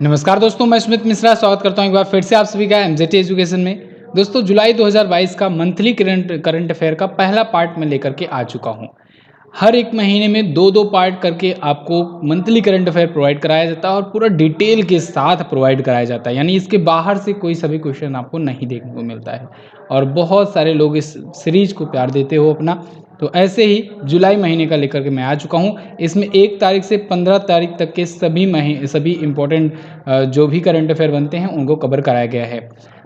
नमस्कार दोस्तों, मैं स्मित मिश्रा स्वागत करता हूं एक बार फिर से आप सभी का एमजेटी एजुकेशन में। दोस्तों, जुलाई 2022 का मंथली करंट अफेयर का पहला पार्ट में लेकर के आ चुका हूं। हर एक महीने में दो दो पार्ट करके आपको मंथली करंट अफेयर प्रोवाइड कराया जाता है और पूरा डिटेल के साथ प्रोवाइड कराया जाता है, यानी इसके बाहर से कोई सभी क्वेश्चन आपको नहीं देखने को मिलता है। और बहुत सारे लोग इस सीरीज को प्यार देते हो अपना। तो ऐसे ही जुलाई महीने का लेकर के मैं आ चुका हूँ। इसमें 1 तारीख से 15 तारीख तक के सभी इंपॉर्टेंट जो भी करंट अफेयर बनते हैं उनको कवर कराया गया है।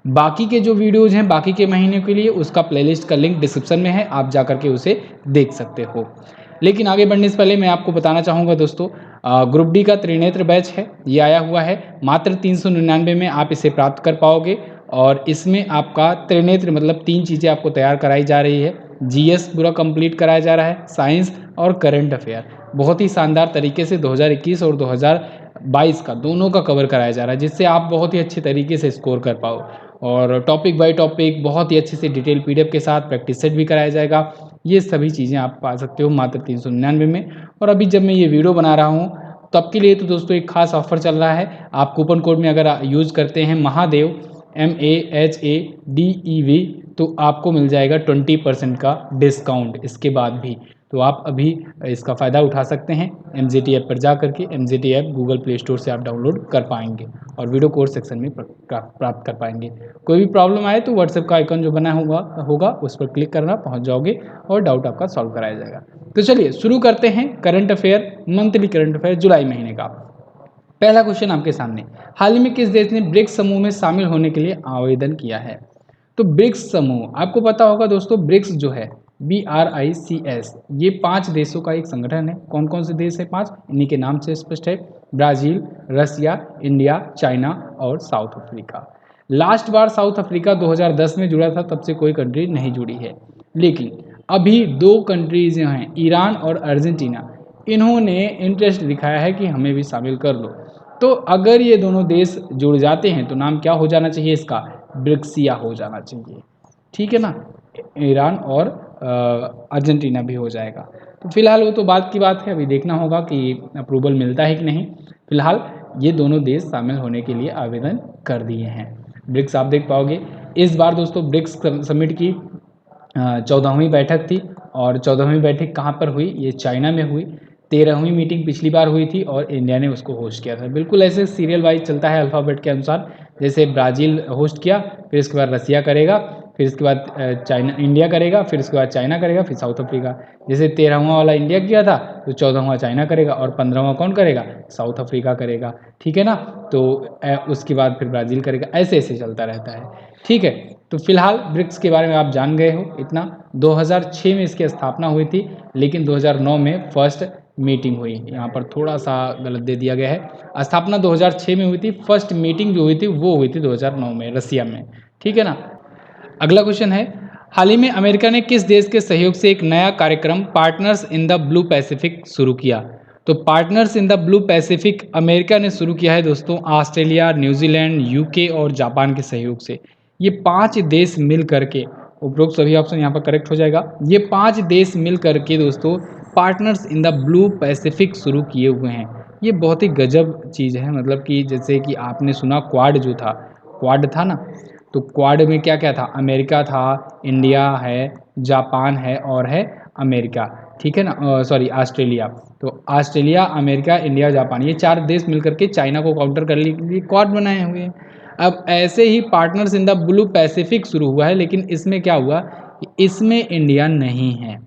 बाकी के जो वीडियोज़ हैं बाकी के महीने के लिए, उसका प्लेलिस्ट का लिंक डिस्क्रिप्शन में है, आप जा करके उसे देख सकते हो। लेकिन आगे बढ़ने से पहले मैं आपको बताना चाहूँगा दोस्तों, ग्रुप डी का त्रिनेत्र बैच है, ये आया हुआ है। मात्र 399 में आप इसे प्राप्त कर पाओगे। और इसमें आपका त्रिनेत्र मतलब 3 चीज़ें आपको तैयार कराई जा रही है। जीएस पूरा कंप्लीट कराया जा रहा है, साइंस और करंट अफेयर बहुत ही शानदार तरीके से 2021 और 2022 का दोनों का कवर कराया जा रहा है, जिससे आप बहुत ही अच्छे तरीके से स्कोर कर पाओ। और टॉपिक बाय टॉपिक बहुत ही अच्छे से डिटेल पीडीएफ के साथ प्रैक्टिस सेट भी कराया जाएगा। ये सभी चीज़ें आप पा सकते हो मात्र 399 में। और अभी जब मैं ये वीडियो बना रहा हूँ तब के लिए तो दोस्तों एक खास ऑफर चल रहा है। आप कूपन कोड में अगर यूज़ करते हैं महादेव MAHADEV, तो आपको मिल जाएगा 20% का डिस्काउंट इसके बाद भी। तो आप अभी इसका फ़ायदा उठा सकते हैं। MGT ऐप पर जा करके, MGT app Google play store से आप डाउनलोड कर पाएंगे और वीडियो कोर्स सेक्शन में प्राप्त कर पाएंगे। कोई भी प्रॉब्लम आए तो व्हाट्सएप का आइकन जो बना होगा उस पर क्लिक करना, पहुंच जाओगे और डाउट आपका सॉल्व कराया जाएगा। तो चलिए शुरू करते हैं current affair, monthly current affair जुलाई महीने का। पहला क्वेश्चन आपके सामने, हाल ही में किस देश ने ब्रिक्स समूह में शामिल होने के लिए आवेदन किया है? तो ब्रिक्स समूह आपको पता होगा दोस्तों, ब्रिक्स जो है BRICS, ये 5 देशों का एक संगठन है। कौन कौन से देश है 5? इन्हीं के नाम से स्पष्ट है, ब्राज़ील, रसिया, इंडिया, चाइना और साउथ अफ्रीका। लास्ट बार साउथ अफ्रीका 2010 में जुड़ा था, तब से कोई कंट्री नहीं जुड़ी है। लेकिन अभी 2 कंट्रीज जो हैं, ईरान और अर्जेंटीना, इन्होंने इंटरेस्ट दिखाया है कि हमें भी शामिल कर लो। तो अगर ये दोनों देश जुड़ जाते हैं तो नाम क्या हो जाना चाहिए इसका? ब्रिक्सिया हो जाना चाहिए, ठीक है ना। ईरान और अर्जेंटीना भी हो जाएगा। तो फिलहाल वो तो बात की बात है, अभी देखना होगा कि अप्रूवल मिलता है कि नहीं। फिलहाल ये दोनों देश शामिल होने के लिए आवेदन कर दिए हैं। ब्रिक्स आप देख पाओगे। इस बार दोस्तों ब्रिक्स समिट की 14वीं बैठक थी। और 14वीं बैठक कहाँ पर हुई? ये चाइना में हुई। 13वीं मीटिंग पिछली बार हुई थी और इंडिया ने उसको होस्ट किया था। बिल्कुल ऐसे सीरियल वाइज चलता है अल्फ़ाबेट के अनुसार। जैसे ब्राज़ील होस्ट किया, फिर इसके बाद रसिया करेगा, फिर इसके बाद चाइना इंडिया करेगा, फिर इसके बाद चाइना करेगा, फिर साउथ अफ्रीका। जैसे 13वां वाला इंडिया किया था तो 14वां चाइना करेगा और 15वां कौन करेगा? साउथ अफ्रीका करेगा, ठीक है ना। तो उसके बाद फिर ब्राज़ील करेगा, ऐसे ऐसे चलता रहता है, ठीक है। तो फिलहाल ब्रिक्स के बारे में आप जान गए हो इतना। 2006 में इसकी स्थापना हुई थी, लेकिन 2009 में फर्स्ट मीटिंग हुई। यहाँ पर थोड़ा सा गलत दे दिया गया है। स्थापना 2006 में हुई थी, फर्स्ट मीटिंग जो हुई थी वो हुई थी 2009 में रसिया में, ठीक है ना। अगला क्वेश्चन है, हाल ही में अमेरिका ने किस देश के सहयोग से एक नया कार्यक्रम partners in the Blue Pacific शुरू किया? तो partners in the Blue Pacific America ने शुरू किया है दोस्तों, ऑस्ट्रेलिया, न्यूजीलैंड, यूके और जापान के सहयोग से। ये 5 देश मिल करके, उपरोक्त सभी ऑप्शन यहाँ पर करेक्ट हो जाएगा। ये 5 देश मिल करके दोस्तों partners in the Blue Pacific शुरू किए हुए हैं। ये बहुत ही गजब चीज़ है, मतलब कि जैसे कि आपने सुना क्वाड जो था, क्वाड था ना, तो क्वाड में क्या क्या था? अमेरिका था, इंडिया है, जापान है और है अमेरिका, ठीक है ना, सॉरी ऑस्ट्रेलिया। तो ऑस्ट्रेलिया, अमेरिका, इंडिया, जापान, ये 4 देश मिलकर के चाइना को काउंटर करने के लिए क्वाड बनाए हुए हैं। अब ऐसे ही partners in the Blue Pacific शुरू हुआ है, लेकिन इसमें क्या हुआ? इसमें इंडिया नहीं है।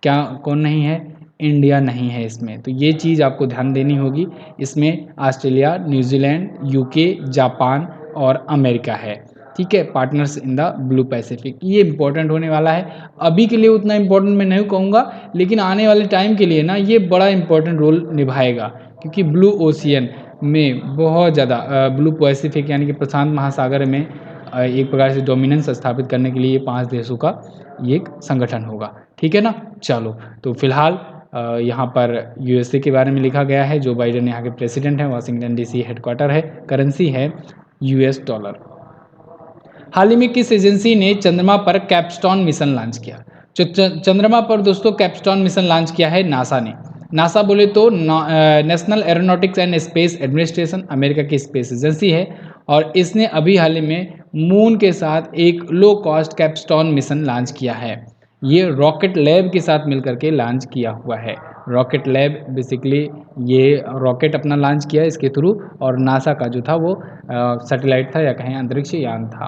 क्या कौन नहीं है? इंडिया नहीं है इसमें। तो ये चीज़ आपको ध्यान देनी होगी। इसमें ऑस्ट्रेलिया, न्यूजीलैंड, यूके, जापान और अमेरिका है, ठीक है, partners in the Blue Pacific. ये इंपॉर्टेंट होने वाला है। अभी के लिए उतना इंपॉर्टेंट मैं नहीं कहूँगा, लेकिन आने वाले टाइम के लिए ना ये बड़ा इंपॉर्टेंट रोल निभाएगा, क्योंकि ब्लू ओशियन में बहुत ज़्यादा ब्लू पैसिफिक यानी कि प्रशांत महासागर में एक प्रकार से डोमिनेंस स्थापित करने के लिए ये 5 देशों का ये एक संगठन होगा, ठीक है ना। चलो, तो फिलहाल यहाँ पर यूएसए के बारे में लिखा गया है। जो बाइडेन यहाँ के प्रेसिडेंट हैं, वाशिंगटन डीसी हेडक्वार्टर है, करेंसी है यूएस डॉलर। हाल ही में किस एजेंसी ने चंद्रमा पर कैप्स्टोन मिशन लॉन्च किया? जो चंद्रमा पर दोस्तों कैप्स्टोन मिशन लॉन्च किया है नासा ने। नासा बोले तो national aeronautics and space administration, America की स्पेस एजेंसी है, और इसने अभी हाल ही में मून के साथ एक low cost capstone mission launch किया है। ये रॉकेट लैब के साथ मिलकर के लॉन्च किया हुआ है। रॉकेट लैब बेसिकली ये रॉकेट अपना लॉन्च किया इसके थ्रू, और नासा का जो था वो सैटेलाइट था या कहें अंतरिक्ष यान था।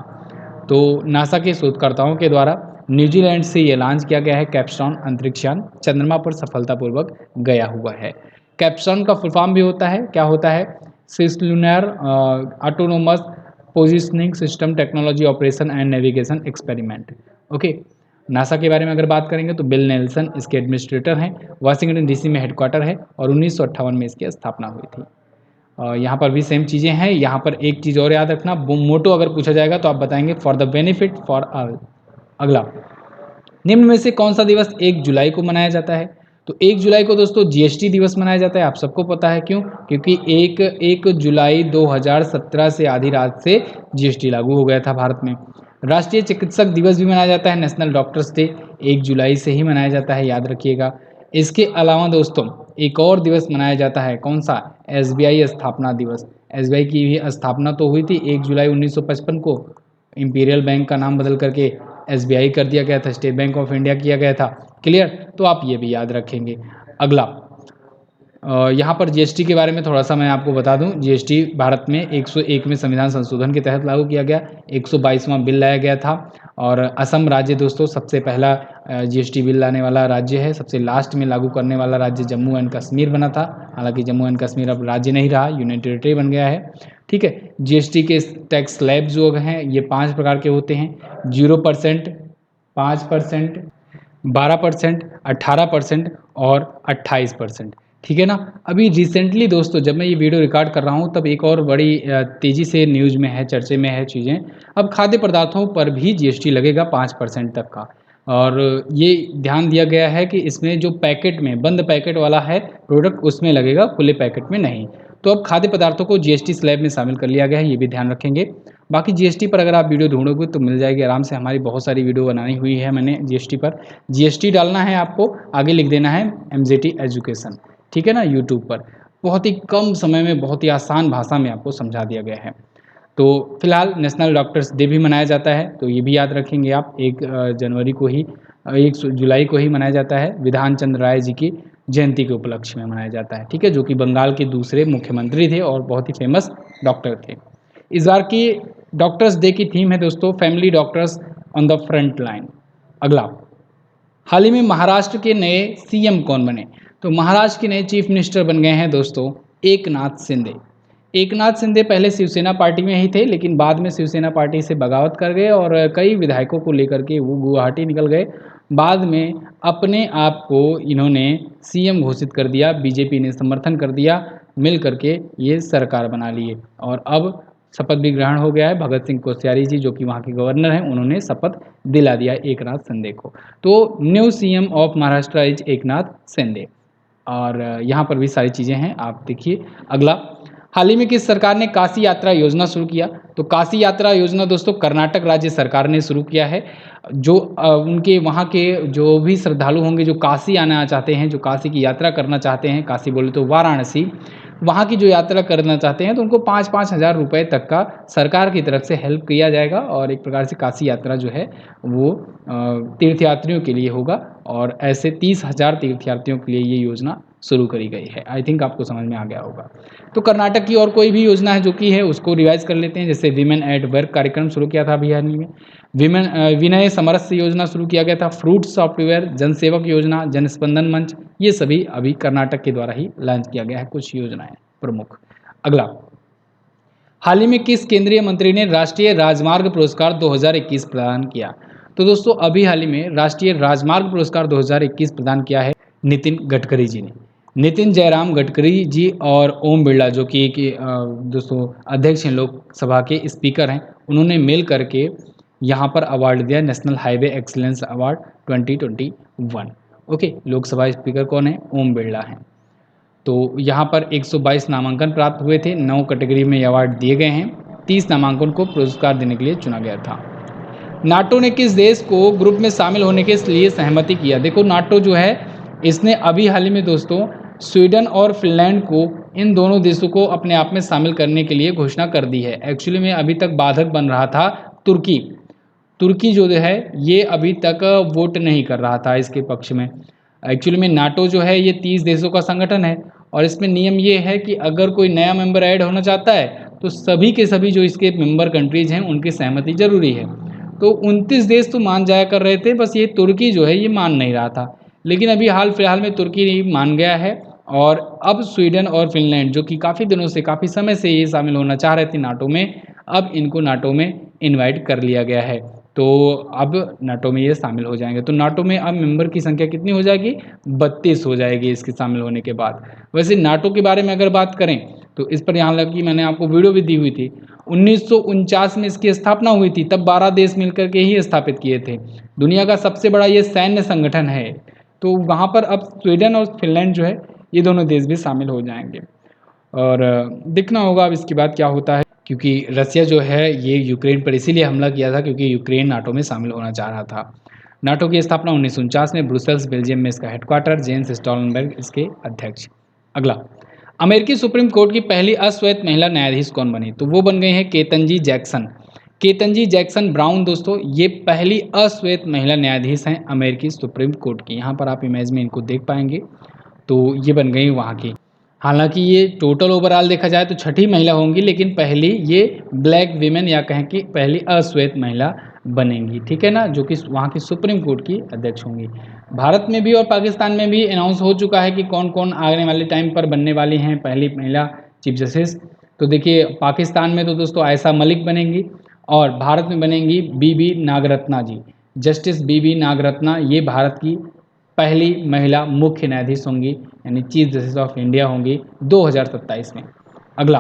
तो नासा के शोधकर्ताओं के द्वारा न्यूजीलैंड से ये लॉन्च किया गया है कैप्स्टोन अंतरिक्ष यान, चंद्रमा पर सफलतापूर्वक गया हुआ है। कैप्स्टोन का फुल फॉर्म भी होता है, क्या होता है? Cislunar autonomous positioning system technology operation and navigation experiment. Okay, NASA के बारे में अगर बात करेंगे तो बिल नेल्सन इसके एडमिनिस्ट्रेटर हैं, वाशिंगटन डीसी में हेडक्वार्टर है, और 1958 में इसकी स्थापना हुई थी। यहाँ पर भी सेम चीज़ें हैं। यहाँ पर एक चीज़ और याद रखना, मोटो अगर पूछा जाएगा तो आप बताएंगे for the benefit for all. अगला, निम्न में से कौन सा दिवस 1 जुलाई को मनाया जाता है? तो 1 जुलाई को दोस्तों जीएसटी दिवस मनाया जाता है। आप सबको पता है क्यों? क्योंकि 1 जुलाई 2017 से आधी रात से जीएसटी लागू हो गया था भारत में। राष्ट्रीय चिकित्सक दिवस भी मनाया जाता है, नेशनल डॉक्टर्स डे 1 जुलाई से ही मनाया जाता है, याद रखिएगा। इसके अलावा दोस्तों एक और दिवस मनाया जाता है, कौन सा? एसबीआई स्थापना दिवस। एसबीआई की भी स्थापना तो हुई थी 1 जुलाई 1955 को। इंपीरियल बैंक का नाम बदल करके एसबीआई कर दिया गया था, स्टेट बैंक ऑफ इंडिया किया गया था। क्लियर? तो आप ये भी याद रखेंगे। अगला, यहाँ पर जीएसटी के बारे में थोड़ा सा मैं आपको बता दूं। जीएसटी भारत में 101 में संविधान संशोधन के तहत लागू किया गया, 122वां बिल लाया गया था, और असम राज्य दोस्तों सबसे पहला जीएसटी बिल लाने वाला राज्य है। सबसे लास्ट में लागू करने वाला राज्य जम्मू एंड कश्मीर बना था, हालांकि जम्मू एंड कश्मीर अब राज्य नहीं रहा, यूनियन टेरिटरी बन गया है। ठीक है, जीएसटी के टैक्स स्लैब जो हैं ये 5 प्रकार के होते हैं, 0%, 5%, 12%, 18% और 28%। ठीक है ना? अभी रिसेंटली दोस्तों जब मैं ये वीडियो रिकॉर्ड कर रहा हूँ तब एक और बड़ी तेज़ी से न्यूज़ में है, चर्चे में है चीज़ें। अब खाद्य पदार्थों पर भी जीएसटी लगेगा 5% तक का, और ये ध्यान दिया गया है कि इसमें जो पैकेट में बंद पैकेट वाला है प्रोडक्ट उसमें लगेगा, खुले पैकेट में नहीं। तो अब खाद्य पदार्थों को जीएसटी स्लैब में शामिल कर लिया गया है, ये भी ध्यान रखेंगे। बाकी जीएसटी पर अगर आप वीडियो ढूंढोगे तो मिल जाएगी आराम से, हमारी बहुत सारी वीडियो बनाई हुई है मैंने जीएसटी पर। जीएसटी डालना है आपको, आगे लिख देना है एमजेटी एजुकेशन, ठीक है ना, यूट्यूब पर। बहुत ही कम समय में बहुत ही आसान भाषा में आपको समझा दिया गया है। तो फिलहाल नेशनल डॉक्टर्स डे भी मनाया जाता है, तो ये भी याद रखेंगे आप। 1 जनवरी को ही 1 जुलाई को ही मनाया जाता है, विधान चंद्र राय जी की जयंती के उपलक्ष्य में मनाया जाता है। ठीक है, जो कि बंगाल के दूसरे मुख्यमंत्री थे और बहुत ही फेमस डॉक्टर थे। इस बार की डॉक्टर्स डे की थीम है दोस्तों family doctors on the front line. अगला, हाल ही में महाराष्ट्र के नए सीएम कौन बने? तो महाराष्ट्र के नए चीफ मिनिस्टर बन गए हैं दोस्तों एकनाथ शिंदे। एकनाथ शिंदे पहले शिवसेना पार्टी में ही थे, लेकिन बाद में शिवसेना पार्टी से बगावत कर गए और कई विधायकों को लेकर के वो गुवाहाटी निकल गए। बाद में अपने आप को इन्होंने सीएम घोषित कर दिया, बीजेपी ने समर्थन कर दिया, मिल करके ये सरकार बना लिए, और अब शपथ भी ग्रहण हो गया है। भगत सिंह कोश्यारी जी जो कि वहाँ के गवर्नर हैं, उन्होंने शपथ दिला दिया एकनाथ शिंदे को। तो new CM of Maharashtra is Eknath Shinde, और यहाँ पर भी सारी चीज़ें हैं, आप देखिए। अगला, हाल ही में किस सरकार ने काशी यात्रा योजना शुरू किया? तो काशी यात्रा योजना दोस्तों कर्नाटक राज्य सरकार ने शुरू किया है। जो उनके वहाँ के जो भी श्रद्धालु होंगे जो काशी आना चाहते हैं, जो काशी की यात्रा करना चाहते हैं, काशी बोले तो वाराणसी, वहाँ की जो यात्रा करना चाहते हैं तो उनको 5-5 हज़ार रुपये तक का सरकार की तरफ से हेल्प किया जाएगा, और एक प्रकार से काशी यात्रा जो है वो तीर्थयात्रियों के लिए होगा, और ऐसे 30,000 तीर्थयात्रियों के लिए ये योजना शुरू करी गई है। आई थिंक आपको समझ में आ गया होगा। तो कर्नाटक की और कोई भी योजना है जो कि है उसको रिवाइज कर लेते हैं। जैसे विमेन एट वर्क कार्यक्रम शुरू किया था अभी हाल ही में, विनय समरस योजना शुरू किया गया था, फ्रूट सॉफ्टवेयर, जनसेवक योजना, जनस्पंदन मंच, ये सभी अभी कर्नाटक के द्वारा ही लॉन्च किया गया है, कुछ योजनाएं प्रमुख। अगला, हाल ही में किस केंद्रीय मंत्री ने राष्ट्रीय राजमार्ग पुरस्कार 2021 प्रदान किया? तो दोस्तों अभी हाल ही में राष्ट्रीय राजमार्ग पुरस्कार 2021 प्रदान किया है नितिन गडकरी जी ने। नितिन जयराम गडकरी जी और ओम बिरला जो कि दोस्तों अध्यक्ष हैं, लोकसभा के स्पीकर हैं, उन्होंने मिल करके यहाँ पर अवार्ड दिया, national highway excellence award 2021। Okay, Lok Sabha speaker कौन है? ओम बिरला हैं। तो यहाँ पर 122 नामांकन प्राप्त हुए थे, 9 कैटेगरी में अवार्ड दिए गए हैं, 30 नामांकन को पुरस्कार देने के लिए चुना गया था। नाटो ने किस देश को ग्रुप में शामिल होने के लिए सहमति किया? देखो नाटो जो है इसने अभी हाल ही में दोस्तों स्वीडन और फिनलैंड को, इन दोनों देशों को अपने आप में शामिल करने के लिए घोषणा कर दी है। एक्चुअली में अभी तक बाधक बन रहा था तुर्की। तुर्की जो है ये अभी तक वोट नहीं कर रहा था इसके पक्ष में। एक्चुअली में नाटो जो है ये 30 देशों का संगठन है और इसमें नियम ये है कि अगर कोई नया मेंबर ऐड होना चाहता है तो सभी के सभी जो इसके मेंबर कंट्रीज हैं उनकी सहमति जरूरी है। तो 29 देश तो मान जाया कर रहे थे, बस ये तुर्की जो है ये मान नहीं रहा था। लेकिन अभी हाल फिलहाल में तुर्की मान गया है और अब स्वीडन और फिनलैंड जो कि काफ़ी दिनों से, काफ़ी समय से ये शामिल होना चाह रहे थे नाटो में, अब इनको नाटो में इनवाइट कर लिया गया है। तो अब नाटो में ये शामिल हो जाएंगे। तो नाटो में अब मेंबर की संख्या कितनी हो जाएगी? 32 हो जाएगी इसके शामिल होने के बाद। वैसे नाटो के बारे में अगर बात करें तो इस पर यहाँ लगी, मैंने आपको वीडियो भी दी हुई थी। 1949 में इसकी स्थापना हुई थी, तब 12 देश मिलकर के ही स्थापित किए थे। दुनिया का सबसे बड़ा ये सैन्य संगठन है। तो वहाँ पर अब स्वीडन और फिनलैंड जो है ये दोनों देश भी शामिल हो जाएंगे और देखना होगा अब इसके बाद क्या होता है, क्योंकि रसिया जो है ये यूक्रेन पर इसीलिए हमला किया था क्योंकि यूक्रेन नाटो में शामिल होना चाह रहा था। नाटो की स्थापना 1949 में ब्रुसेल्स बेल्जियम में इसका हेडक्वार्टर, जेन्स स्टोलनबर्ग इसके अध्यक्ष। अगला, अमेरिकी सुप्रीम कोर्ट की पहली अश्वेत महिला न्यायाधीश कौन बनी? तो वो बन गई हैं Ketanji Jackson. Ketanji Jackson brown दोस्तों ये पहली अश्वेत महिला न्यायाधीश हैं अमेरिकी सुप्रीम कोर्ट की। यहाँ पर आप इमेज में इनको देख पाएंगे। तो ये बन गई वहाँ की। हालांकि ये टोटल ओवरऑल देखा जाए तो छठी महिला होंगी, लेकिन पहली ये ब्लैक वीमेन या कहें कि पहली अश्वेत महिला बनेंगी, ठीक है ना, जो कि वहाँ की सुप्रीम कोर्ट की अध्यक्ष होंगी। भारत में भी और पाकिस्तान में भी अनाउंस हो चुका है कि कौन कौन आने वाले टाइम पर बनने वाली हैं पहली महिला चीफ जस्टिस। तो देखिए पाकिस्तान में तो दोस्तों आयशा मलिक बनेंगी और भारत में बनेंगी बीबी नागरत्ना जी। जस्टिस बीबी नागरत्ना ये भारत की पहली महिला मुख्य न्यायाधीश होंगी, यानी चीफ जस्टिस ऑफ इंडिया होंगी 2027 में। अगला,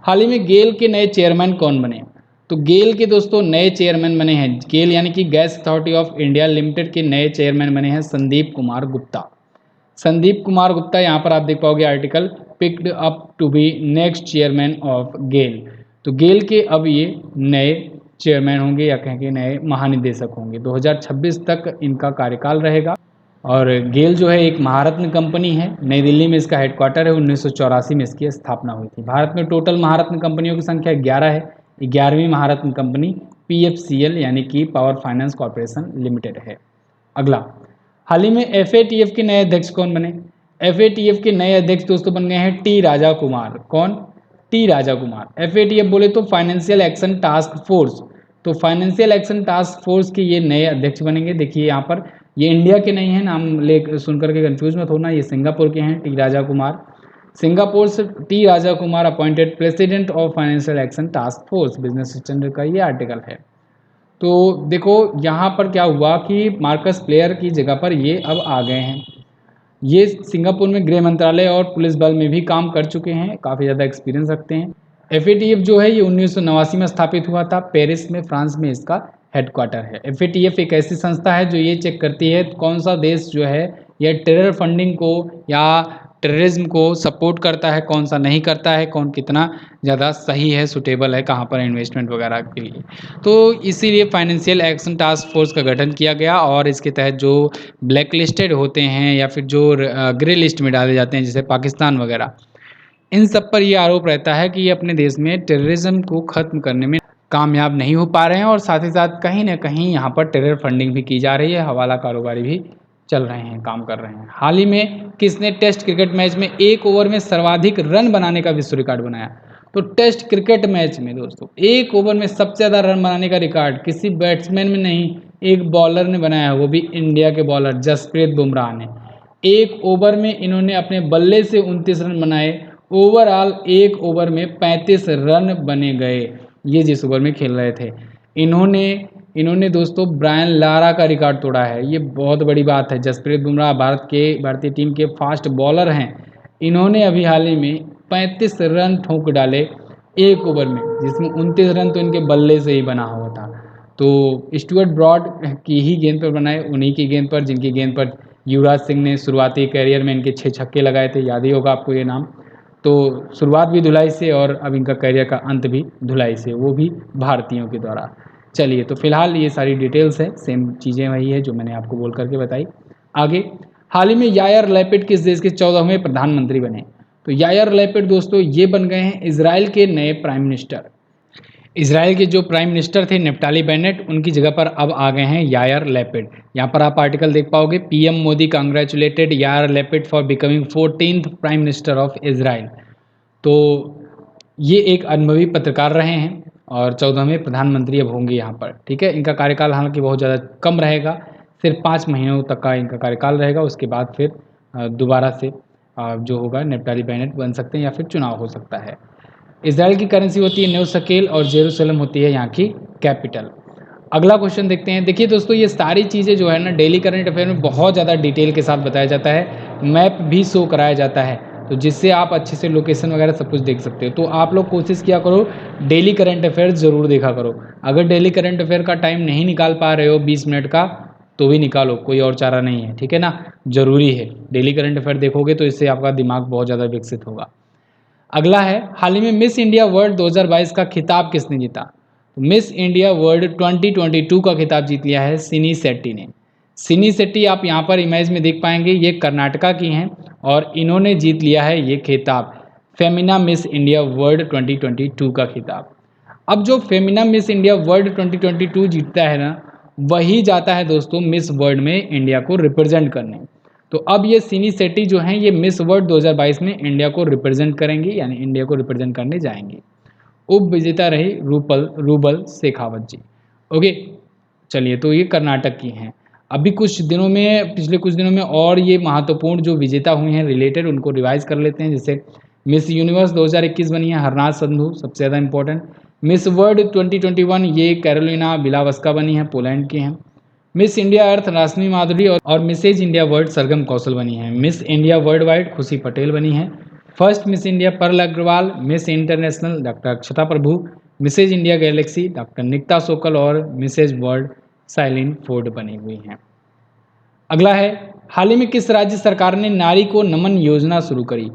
हाल ही में गेल के नए चेयरमैन कौन बने? तो गेल के दोस्तों नए चेयरमैन बने हैं, गेल यानी कि gas authority of India limited के नए चेयरमैन बने हैं संदीप कुमार गुप्ता। संदीप कुमार गुप्ता, यहाँ पर आप देख पाओगे article, picked up to be next chairman of GAIL. तो गेल के अब ये नए चेयरमैन होंगे या कहें कि नए महानिदेशक होंगे। 2026 तक इनका कार्यकाल रहेगा। और गेल जो है एक महारत्न कंपनी है, नई दिल्ली में इसका हेडक्वार्टर है। 1984 में इसकी स्थापना हुई थी। भारत में टोटल महारत्न कंपनियों की संख्या 11 है। 11वीं महारत्न कंपनी PFCL यानी कि पावर फाइनेंस कॉरपोरेशन लिमिटेड है। अगला, हाल ही में FATF के नए अध्यक्ष कौन बने? FATF के नए अध्यक्ष दोस्तों बन गए हैं टी राजा कुमार। कौन? टी राजा कुमार। FATF बोले तो फाइनेंशियल एक्शन टास्क फोर्स। तो फाइनेंशियल एक्शन टास्क फोर्स के ये नए अध्यक्ष बनेंगे। देखिए यहाँ पर ये इंडिया के नहीं हैं, नाम ले सुन करके कंफ्यूज मत होना, ये सिंगापुर के हैं टी राजा कुमार। सिंगापुर से T Raja Kumar appointed president of financial action task force, business standard का ये आर्टिकल है। तो देखो यहाँ पर क्या हुआ कि मार्कस प्लेयर की जगह पर ये अब आ गए हैं। ये सिंगापुर में गृह मंत्रालय और पुलिस बल में भी काम कर चुके हैं, काफ़ी ज़्यादा एक्सपीरियंस रखते हैं। FATF जो है ये 1989 में स्थापित हुआ था, पेरिस में, फ्रांस में इसका हेडक्वार्टर है। FATF एक ऐसी संस्था है जो ये चेक करती है कौन सा देश जो है ये टेरर फंडिंग को या टेररिज्म को सपोर्ट करता है, कौन सा नहीं करता है, कौन कितना ज़्यादा सही है, सुटेबल है कहाँ पर इन्वेस्टमेंट वगैरह के लिए। तो इसीलिए फाइनेंशियल एक्शन टास्क फोर्स का गठन किया गया और इसके तहत जो ब्लैक लिस्टेड होते हैं या फिर जो ग्रे लिस्ट में डाले जाते हैं जैसे पाकिस्तान वगैरह, इन सब पर यह आरोप रहता है कि ये अपने देश में टेररिज्म को ख़त्म करने में कामयाब नहीं हो पा रहे हैं और साथ ही साथ कहीं ना कहीं यहाँ पर टेरर फंडिंग भी की जा रही है, हवाला कारोबारी भी चल रहे हैं, काम कर रहे हैं। हाल ही में किसने टेस्ट क्रिकेट मैच में एक ओवर में सर्वाधिक रन बनाने का विश्व रिकॉर्ड बनाया? तो टेस्ट क्रिकेट मैच में दोस्तों एक ओवर में सबसे ज़्यादा रन बनाने का रिकॉर्ड किसी बैट्समैन में नहीं, एक बॉलर ने बनाया है, वो भी इंडिया के बॉलर जसप्रीत बुमराह ने। एक ओवर में इन्होंने अपने बल्ले से 29 रन बनाए। ओवरऑल एक ओवर में 35 रन बने गए, ये जिस ओवर में खेल रहे थे। इन्होंने दोस्तों ब्रायन लारा का रिकॉर्ड तोड़ा है, ये बहुत बड़ी बात है। जसप्रीत बुमराह भारतीय टीम के फास्ट बॉलर हैं। इन्होंने अभी हाल ही में 35 रन ठोक डाले एक ओवर में, जिसमें 29 रन तो इनके बल्ले से ही बना हुआ था। तो स्टुअर्ट ब्रॉड की ही गेंद पर बनाए, उन्हीं की गेंद पर जिनकी गेंद पर युवराज सिंह ने शुरुआती करियर में इनके 6 छक्के लगाए थे, याद ही होगा आपको ये नाम। तो शुरुआत भी धुलाई से और अब इनका करियर का अंत भी धुलाई से, वो भी भारतीयों के द्वारा। चलिए, तो फिलहाल ये सारी डिटेल्स है, सेम चीज़ें वही है जो मैंने आपको बोल करके बताई। आगे, हाल ही में यायर लैपिड किस देश के 14वें प्रधानमंत्री बने? तो यायर लैपिड दोस्तों ये बन गए हैं इजराइल के नए प्राइम मिनिस्टर। इजराइल के जो प्राइम मिनिस्टर थे नेफ्टाली बेनेट, उनकी जगह पर अब आ गए हैं यायर लैपिड। यहाँ पर आप आर्टिकल देख पाओगे, PM Modi congratulated Yair Lapid for becoming 14th prime minister of Israel. तो ये एक अनुभवी पत्रकार रहे हैं और 14वें प्रधानमंत्री अब होंगे यहाँ पर। ठीक है, इनका कार्यकाल हालांकि बहुत ज़्यादा कम रहेगा, सिर्फ 5 महीनों तक का इनका कार्यकाल रहेगा। उसके बाद फिर दोबारा से जो होगा नेफ्टाली बेनेट बन सकते हैं या फिर चुनाव हो सकता है। इजराइल की करेंसी होती है न्यू शकेल और जेरूसलम होती है यहाँ की कैपिटल। अगला क्वेश्चन देखते हैं। देखिए दोस्तों, ये सारी चीज़ें जो है ना डेली करंट अफेयर में बहुत ज़्यादा डिटेल के साथ बताया जाता है, मैप भी शो कराया जाता है, तो जिससे आप अच्छे से लोकेशन वगैरह सब कुछ देख सकते हो। तो आप लोग कोशिश किया करो डेली करंट अफेयर ज़रूर देखा करो। अगर डेली करंट अफेयर का टाइम नहीं निकाल पा रहे हो 20 मिनट का, तो भी निकालो, कोई और चारा नहीं है। ठीक है ना, ज़रूरी है। डेली करंट अफेयर देखोगे तो इससे आपका दिमाग बहुत ज़्यादा विकसित होगा। अगला है, हाल ही में मिस इंडिया वर्ल्ड 2022 का खिताब किसने जीता? तो मिस इंडिया वर्ल्ड 2022 का खिताब जीत लिया है सिनी शेट्टी ने। सिनी शेट्टी आप यहाँ पर इमेज में देख पाएंगे, ये कर्नाटका की हैं और इन्होंने जीत लिया है ये खिताब, फेमिना मिस इंडिया वर्ल्ड 2022 का खिताब। अब जो फेमिना मिस इंडिया वर्ल्ड 2022 जीतता है ना, वही जाता है दोस्तों मिस वर्ल्ड में इंडिया को रिप्रेजेंट करने। तो अब ये सिनी शेट्टी जो हैं ये मिस वर्ल्ड 2022 में इंडिया को रिप्रेजेंट करेंगी, यानी इंडिया को रिप्रेजेंट करने जाएंगी। उप विजेता रही रूबल शेखावत जी। ओके, चलिए, तो ये कर्नाटक की हैं। अभी कुछ दिनों में, पिछले कुछ दिनों में और ये महत्वपूर्ण जो विजेता हुई हैं रिलेटेड, उनको रिवाइज कर लेते हैं। जैसे मिस यूनिवर्स 2021 बनी है हरनाथ संधू, सबसे ज़्यादा इंपॉर्टेंट। मिस वर्ल्ड 2021 ये कैरोलिना बिलावस्का बनी है, पोलैंड की हैं। मिस इंडिया अर्थ राशमी माधुरी और मिसेज इंडिया वर्ल्ड सरगम कौशल बनी हैं। मिस इंडिया वर्ल्ड वाइड खुशी पटेल बनी हैं। First Miss India Pearl Agarwal, Miss International doctor Akshata Prabhu, Mrs India Galaxy doctor Nikita Sokal और मिसेज वर्ल्ड साइलिन फोर्ड बनी हुई हैं। अगला है, हाल ही में किस राज्य सरकार ने नारी को नमन योजना शुरू करी?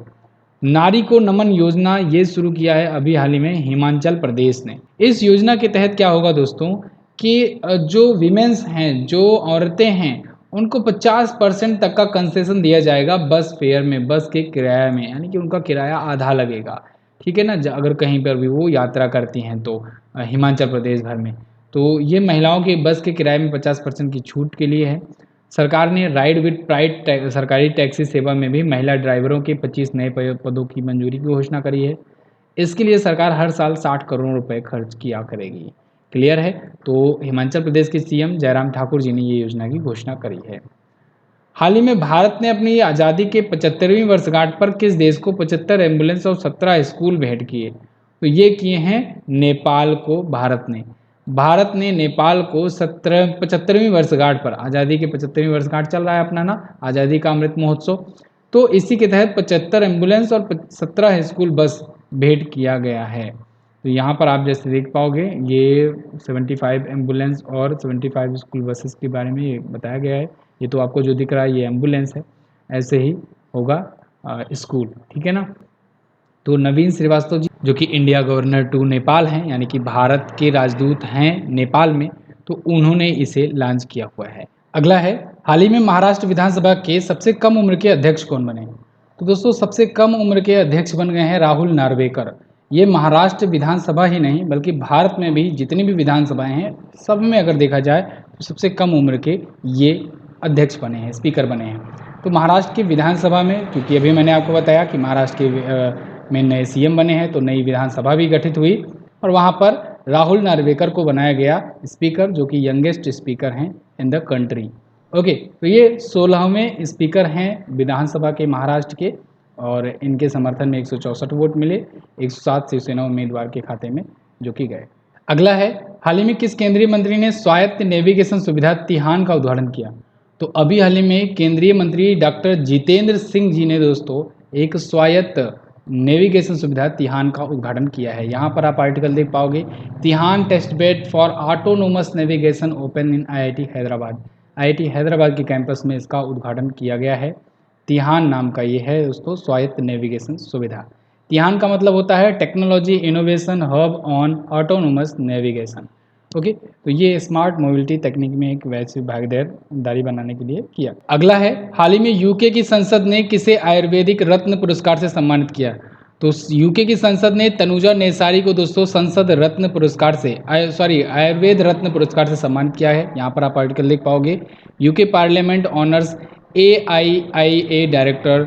नारी को नमन योजना ये शुरू किया है अभी हाल ही में हिमाचल प्रदेश ने। इस योजना के तहत क्या होगा दोस्तों कि जो विमेंस हैं, जो औरतें हैं, उनको 50% तक का कंसेशन दिया जाएगा बस फेयर में, बस के किराया में, यानी कि उनका किराया आधा लगेगा। ठीक है ना, अगर कहीं पर भी वो यात्रा करती हैं तो हिमाचल प्रदेश भर में, तो ये महिलाओं के बस के किराए में 50% की छूट के लिए है। सरकार ने राइड विद प्राइड सरकारी टैक्सी सेवा में भी महिला ड्राइवरों के 25 नए पदों की मंजूरी की घोषणा करी है। इसके लिए सरकार हर साल 60 करोड़ रुपए खर्च किया करेगी। क्लियर है? तो हिमाचल प्रदेश के सीएम जयराम ठाकुर जी ने ये योजना की घोषणा करी है। हाल ही में भारत ने अपनी आज़ादी के 75वीं वर्षगांठ पर किस देश को 75 एम्बुलेंस और 17 स्कूल भेंट किए? तो ये किए हैं नेपाल को। भारत ने नेपाल को 75वीं वर्षगांठ पर, आज़ादी के 75वीं वर्षगांठ चल रहा है अपना ना, आज़ादी का अमृत महोत्सव, तो इसी के तहत 75 एम्बुलेंस और 17 स्कूल बस भेंट किया गया है। तो यहाँ पर आप जैसे देख पाओगे ये 75 एम्बुलेंस और 75 स्कूल बसेस के बारे में ये बताया गया है। ये तो आपको जो दिख रहा है ये एम्बुलेंस है, ऐसे ही होगा स्कूल। ठीक है ना। तो नवीन श्रीवास्तव जी जो कि इंडिया गवर्नर टू नेपाल हैं, यानी कि भारत के राजदूत हैं नेपाल में, तो उन्होंने इसे लॉन्च किया हुआ है। अगला है, हाल ही में महाराष्ट्र विधानसभा के सबसे कम उम्र के अध्यक्ष कौन बने? तो दोस्तों सबसे कम उम्र के अध्यक्ष बन गए हैं राहुल नार्वेकर। ये महाराष्ट्र विधानसभा ही नहीं बल्कि भारत में भी जितनी भी विधानसभाएं हैं सब में अगर देखा जाए तो सबसे कम उम्र के ये अध्यक्ष बने हैं, स्पीकर बने हैं। तो महाराष्ट्र की विधानसभा में, क्योंकि अभी मैंने आपको बताया कि महाराष्ट्र के में नए सीएम बने हैं, तो नई विधानसभा भी गठित हुई और वहाँ पर राहुल नार्वेकर को बनाया गया स्पीकर, जो कि यंगेस्ट स्पीकर हैं इन द कंट्री। ओके, तो ये 16वें स्पीकर हैं विधानसभा के महाराष्ट्र के और इनके समर्थन में 164 वोट मिले, 107 शिवसेना उम्मीदवार के खाते में जो कि गए। अगला है, हाल ही में किस केंद्रीय मंत्री ने स्वायत्त नेविगेशन सुविधा तिहान का उद्घाटन किया? तो अभी हाल ही में केंद्रीय मंत्री डॉक्टर जितेंद्र सिंह जी ने दोस्तों एक स्वायत्त नेविगेशन सुविधा तिहान का उद्घाटन किया है। यहाँ पर आप आर्टिकल देख पाओगे, TiHAN test bed for autonomous navigation open in IIT Hyderabad. IIT Hyderabad के कैंपस में इसका उद्घाटन किया गया है। तिहान नाम का ये है दोस्तों स्वायत्त नेविगेशन सुविधा। तिहान का मतलब होता है technology innovation hub on autonomous navigation. Okay, तो ये स्मार्ट मोबिलिटी तकनीक में एक वैश्विक भागीदारी बनाने के लिए किया। अगला है, हाल ही में यूके की संसद ने किसे आयुर्वेदिक रत्न पुरस्कार से सम्मानित किया? तो यूके की संसद ने तनुजा नेसारी को दोस्तों संसद रत्न पुरस्कार से आयुर्वेद रत्न पुरस्कार से सम्मानित किया है। यहाँ पर आप आर्टिकल देख पाओगे, UK parliament honours AIIA director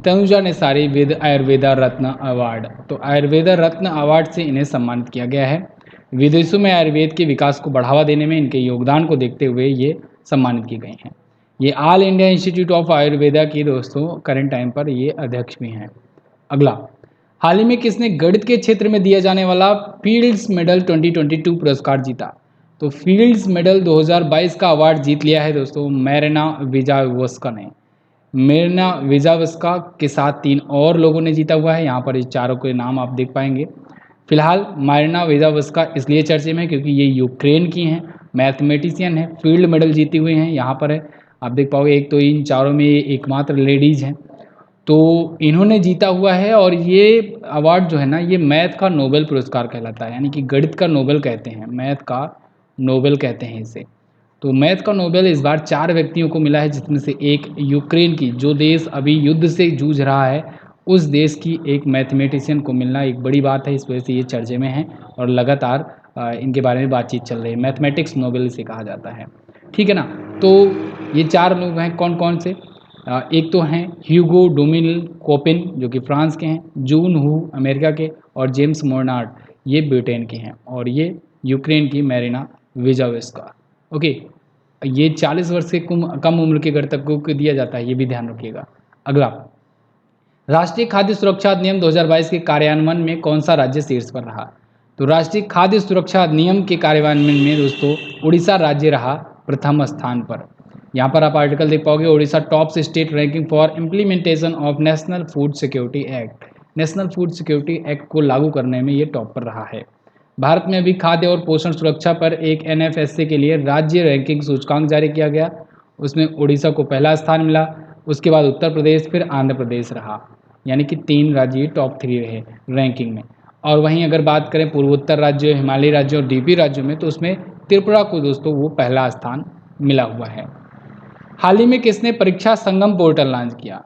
Tanuja Nesari with Ayurveda Ratna award. तो आयुर्वेदा रत्न अवार्ड से इन्हें सम्मानित किया गया है। विदेशों में आयुर्वेद के विकास को बढ़ावा देने में इनके योगदान को देखते हुए ये सम्मानित की गई हैं। ये all India institute of Ayurveda की दोस्तों करंट टाइम पर ये अध्यक्ष भी हैं। अगला, हाल ही में किसने गणित के क्षेत्र में दिया जाने वाला फील्ड्स मेडल 2022 पुरस्कार जीता? तो फील्ड्स मेडल 2022 का अवार्ड जीत लिया है दोस्तों मैरिना विजावस्का ने। मेरिना विजावस्का के साथ 3 और लोगों ने जीता हुआ है। यहाँ पर इस चारों के नाम आप देख पाएंगे। फिलहाल मारिना विजावस्का इसलिए चर्चे में क्योंकि ये यूक्रेन की हैं, मैथमेटिशियन हैं, फील्ड मेडल जीती हुई हैं। यहाँ पर है आप देख पाओगे, एक तो इन चारों में एकमात्र लेडीज़ हैं, तो इन्होंने जीता हुआ है। और ये अवार्ड जो है ना, ये मैथ का नोबेल पुरस्कार कहलाता है, यानी कि गणित का नोबेल कहते हैं, मैथ का नोबेल कहते हैं इसे। तो मैथ का नोबेल इस बार 4 व्यक्तियों को मिला है, जिसमें से एक यूक्रेन की, जो देश अभी युद्ध से जूझ रहा है, उस देश की एक मैथमेटिशियन को मिलना एक बड़ी बात है। इस वजह से ये चर्चे में हैं और लगातार इनके बारे में बातचीत चल रही है। मैथमेटिक्स नोबेल इसे कहा जाता है, ठीक है ना। तो ये 4 लोग हैं, कौन कौन से? एक तो हैं ह्यूगो डोमिनिल कोपिन जो कि फ्रांस के हैं, जून हू अमेरिका के, और जेम्स मोर्नार्ड ये ब्रिटेन के हैं, और ये यूक्रेन की मैरिना विजावेस्का। ओके, ये 40 वर्ष से कम उम्र के गणतज्ञों को दिया जाता है, ये भी ध्यान रखिएगा। अगला, राष्ट्रीय खाद्य सुरक्षा अधिनियम 2022 के कार्यान्वयन में कौन सा राज्य शीर्ष पर रहा? तो राष्ट्रीय खाद्य सुरक्षा अधिनियम के कार्यान्वयन में दोस्तों उड़ीसा राज्य रहा प्रथम स्थान पर। यहाँ पर आप आर्टिकल देख पाओगे, Orissa tops state ranking for implementation of national food security act. National food security act को लागू करने में ये टॉप पर रहा है। भारत में अभी खाद्य और पोषण सुरक्षा पर एक NFSA के लिए राज्य रैंकिंग सूचकांक जारी किया गया, उसमें उड़ीसा को पहला स्थान मिला, उसके बाद उत्तर प्रदेश, फिर आंध्र प्रदेश रहा, यानी कि 3 राज्य टॉप 3 रहे रैंकिंग में। और वहीं अगर बात करें पूर्वोत्तर राज्यों, हिमालयी राज्यों और DP राज्यों में, तो उसमें त्रिपुरा को दोस्तों वो पहला स्थान मिला हुआ है। हाल ही में किसने परीक्षा संगम पोर्टल लॉन्च किया?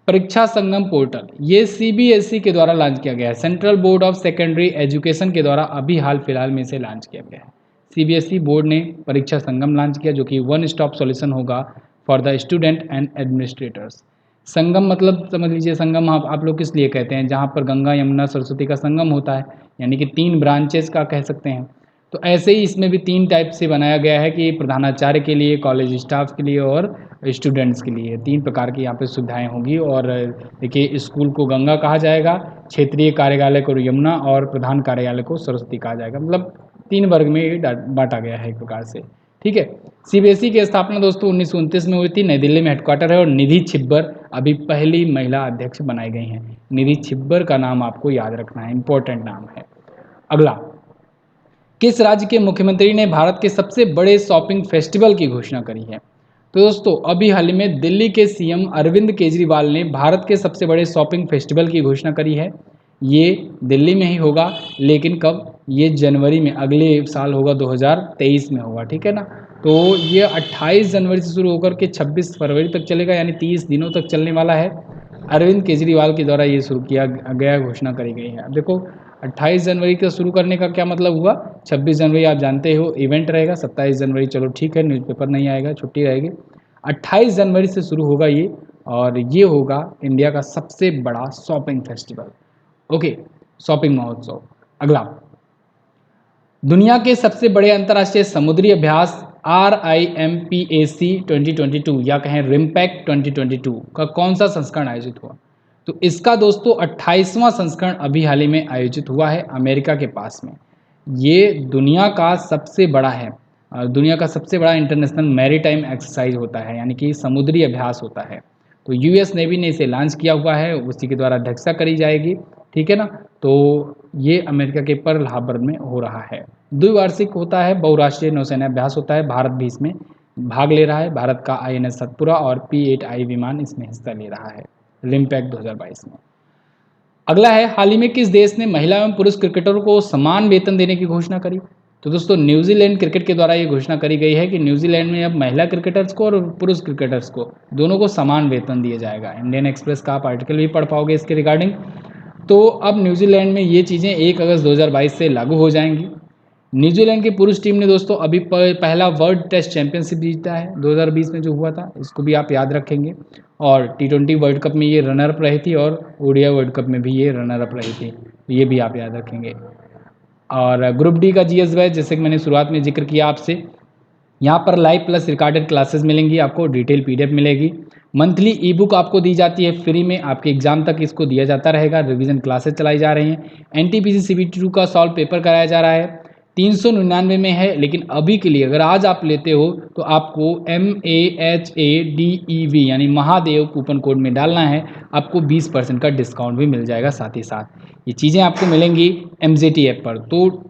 परीक्षा संगम पोर्टल ये CBSE के द्वारा लॉन्च किया गया है, central board of secondary education के द्वारा अभी हाल फिलहाल में इसे लॉन्च किया गया है। CBSE बोर्ड ने परीक्षा संगम लॉन्च किया, जो कि वन स्टॉप सॉल्यूशन होगा for the student and administrators. Sangam मतलब समझ लीजिए, संगम आप लोग किस लिए कहते हैं, जहाँ पर गंगा यमुना सरस्वती का संगम होता है, यानी कि 3 ब्रांचेस का कह सकते हैं। तो ऐसे ही इसमें भी 3 टाइप से बनाया गया है कि प्रधानाचार्य के लिए, कॉलेज स्टाफ के लिए और स्टूडेंट्स के लिए 3 प्रकार की यहाँ पे सुविधाएं होंगी। और देखिए, स्कूल को गंगा कहा जाएगा, क्षेत्रीय कार्यालय को यमुना, और प्रधान कार्यालय को सरस्वती कहा जाएगा। मतलब 3 वर्ग में बांटा गया है एक प्रकार से, ठीक है। CBSE की स्थापना दोस्तों 1929 में हुई थी, नई दिल्ली में हेडक्वार्टर है, और निधि छिब्बर अभी पहली महिला अध्यक्ष बनाई गई हैं। निधि छिब्बर का नाम आपको याद रखना है, इंपॉर्टेंट नाम है। अगला, किस राज्य के मुख्यमंत्री ने भारत के सबसे बड़े शॉपिंग फेस्टिवल की घोषणा करी है? तो दोस्तों अभी हाल ही में दिल्ली के CM अरविंद केजरीवाल ने भारत के सबसे बड़े शॉपिंग फेस्टिवल की घोषणा करी है। ये दिल्ली में ही होगा, लेकिन कब? ये जनवरी में, अगले साल होगा, 2023 में होगा, ठीक है ना। तो ये 28 जनवरी से शुरू होकर के 26 फरवरी तक चलेगा, यानी 30 दिनों तक चलने वाला है। अरविंद केजरीवाल के द्वारा ये शुरू किया गया, घोषणा करी गई है। अब देखो, 28 जनवरी का शुरू करने का क्या मतलब हुआ? 26 जनवरी आप जानते हो इवेंट रहेगा, 27 जनवरी चलो ठीक है, न्यूज़पेपर नहीं आएगा, छुट्टी रहेगी। 28 जनवरी से शुरू होगा ये, और ये होगा इंडिया का सबसे बड़ा शॉपिंग फेस्टिवल। ओके, शॉपिंग महोत्सव। अगला, दुनिया के सबसे बड़े अंतर्राष्ट्रीय समुद्री अभ्यास RIMPAC 2022 या कहें रिम्पैक 2022 का कौन सा संस्करण आयोजित हुआ? तो इसका दोस्तों 28वां संस्करण अभी हाल ही में आयोजित हुआ है अमेरिका के पास में। ये दुनिया का सबसे बड़ा है, दुनिया का सबसे बड़ा इंटरनेशनल मैरीटाइम एक्सरसाइज होता है, यानी कि समुद्री अभ्यास होता है। तो US नेवी ने इसे लॉन्च किया हुआ है, उसी के द्वारा अध्यक्षता करी जाएगी, ठीक है ना। तो ये अमेरिका के पर्ल हार्बर में हो रहा है। द्विवार्षिक होता है, बहुराष्ट्रीय नौसेना अभ्यास होता है, भारत भी इसमें भाग ले रहा है। भारत का INS सतपुरा और P-8I विमान इसमें हिस्सा ले रहा है रिम्पैक 2022 में। अगला है, हाल ही में किस देश ने महिला एवं पुरुष क्रिकेटरों को समान वेतन देने की घोषणा करी? तो दोस्तों न्यूजीलैंड क्रिकेट के द्वारा ये घोषणा करी गई है कि न्यूजीलैंड में अब महिला क्रिकेटर्स को और पुरुष क्रिकेटर्स को दोनों को समान वेतन दिया जाएगा। इंडियन एक्सप्रेस का आप आर्टिकल भी पढ़ पाओगे इसके रिगार्डिंग। तो अब न्यूजीलैंड में ये चीज़ें 1 अगस्त 2022 से लागू हो जाएंगी। न्यूजीलैंड की पुरुष टीम ने दोस्तों अभी पहला वर्ल्ड टेस्ट चैंपियनशिप जीता है 2020 में जो हुआ था, इसको भी आप याद रखेंगे। और T20 वर्ल्ड कप में ये रनर अप रही थी और ओडीआई वर्ल्ड कप में भी ये रनर अप रही थी, तो ये भी आप याद रखेंगे। और ग्रुप डी का जीएस बैच जैसे कि मैंने शुरुआत में जिक्र किया आपसे, यहाँ पर लाइव प्लस रिकॉर्डेड क्लासेस मिलेंगी, आपको डिटेल पीडीएफ मिलेगी। मंथली ई बुक आपको दी जाती है फ्री में, आपके एग्जाम तक इसको दिया जाता रहेगा। रिवीजन क्लासेस चलाई जा रही हैं। एनटीपीसी सीबीटी 2 का सॉल्व पेपर कराया जा रहा है, 399 में है। लेकिन अभी के लिए अगर आज आप लेते हो तो आपको MAHADEV यानी महादेव कूपन कोड में डालना है, आपको 20% का डिस्काउंट भी मिल जाएगा। साथ ही साथ ये चीज़ें आपको मिलेंगी MZT ऐप पर, तो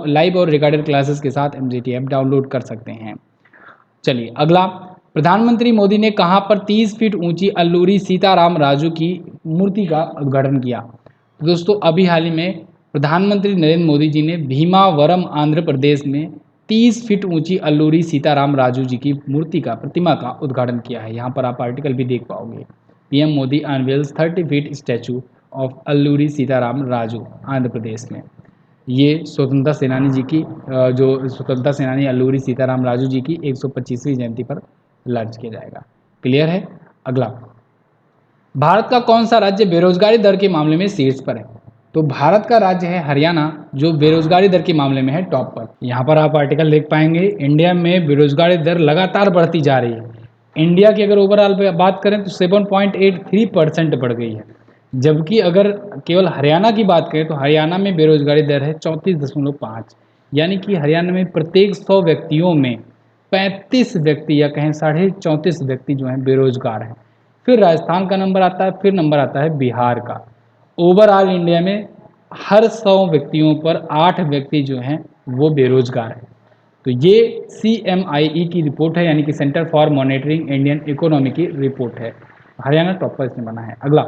लाइव और रिकॉर्डेड क्लासेस के साथ MZT ऐप डाउनलोड कर सकते हैं। चलिए अगला, प्रधानमंत्री मोदी ने कहां पर 30 फीट ऊंची अल्लूरी सीताराम राजू की मूर्ति का उद्घाटन किया? तो दोस्तों अभी हाल ही में प्रधानमंत्री नरेंद्र मोदी जी ने भीमावरम आंध्र प्रदेश में 30 फीट ऊंची अल्लूरी सीताराम राजू जी की मूर्ति का प्रतिमा का उद्घाटन किया है। यहाँ पर आप आर्टिकल भी देख पाओगे। PM Modi unveils 30 feet statue of Alluri Sitarama Raju Andhra Pradesh में। ये स्वतंत्रता सेनानी जी की जो स्वतंत्रता सेनानी अल्लूरी सीताराम राजू जी की 125वीं जयंती पर लॉन्च किया जाएगा। क्लियर है। अगला, भारत का कौन सा राज्य बेरोजगारी दर के मामले में शीर्ष पर है? तो भारत का राज्य है हरियाणा, जो बेरोजगारी दर के मामले में है टॉप पर। यहाँ पर आप आर्टिकल देख पाएंगे, इंडिया में बेरोजगारी दर लगातार बढ़ती जा रही है। इंडिया की अगर ओवरऑल बात करें तो 7.83% बढ़ गई है, जबकि अगर केवल हरियाणा की बात करें तो हरियाणा में बेरोजगारी दर है 34.5, यानी कि हरियाणा में प्रत्येक 100 व्यक्तियों में 35 व्यक्ति या कहें 34.5 व्यक्ति जो हैं बेरोजगार हैं। फिर राजस्थान का नंबर आता है, फिर नंबर आता है बिहार का। ओवरऑल इंडिया में हर 100 व्यक्तियों पर 8 व्यक्ति जो हैं वो बेरोजगार हैं। तो ये CMIE की रिपोर्ट है, यानी कि centre for monitoring Indian economy की रिपोर्ट है। हरियाणा टॉप पर इसमें बना है। अगला,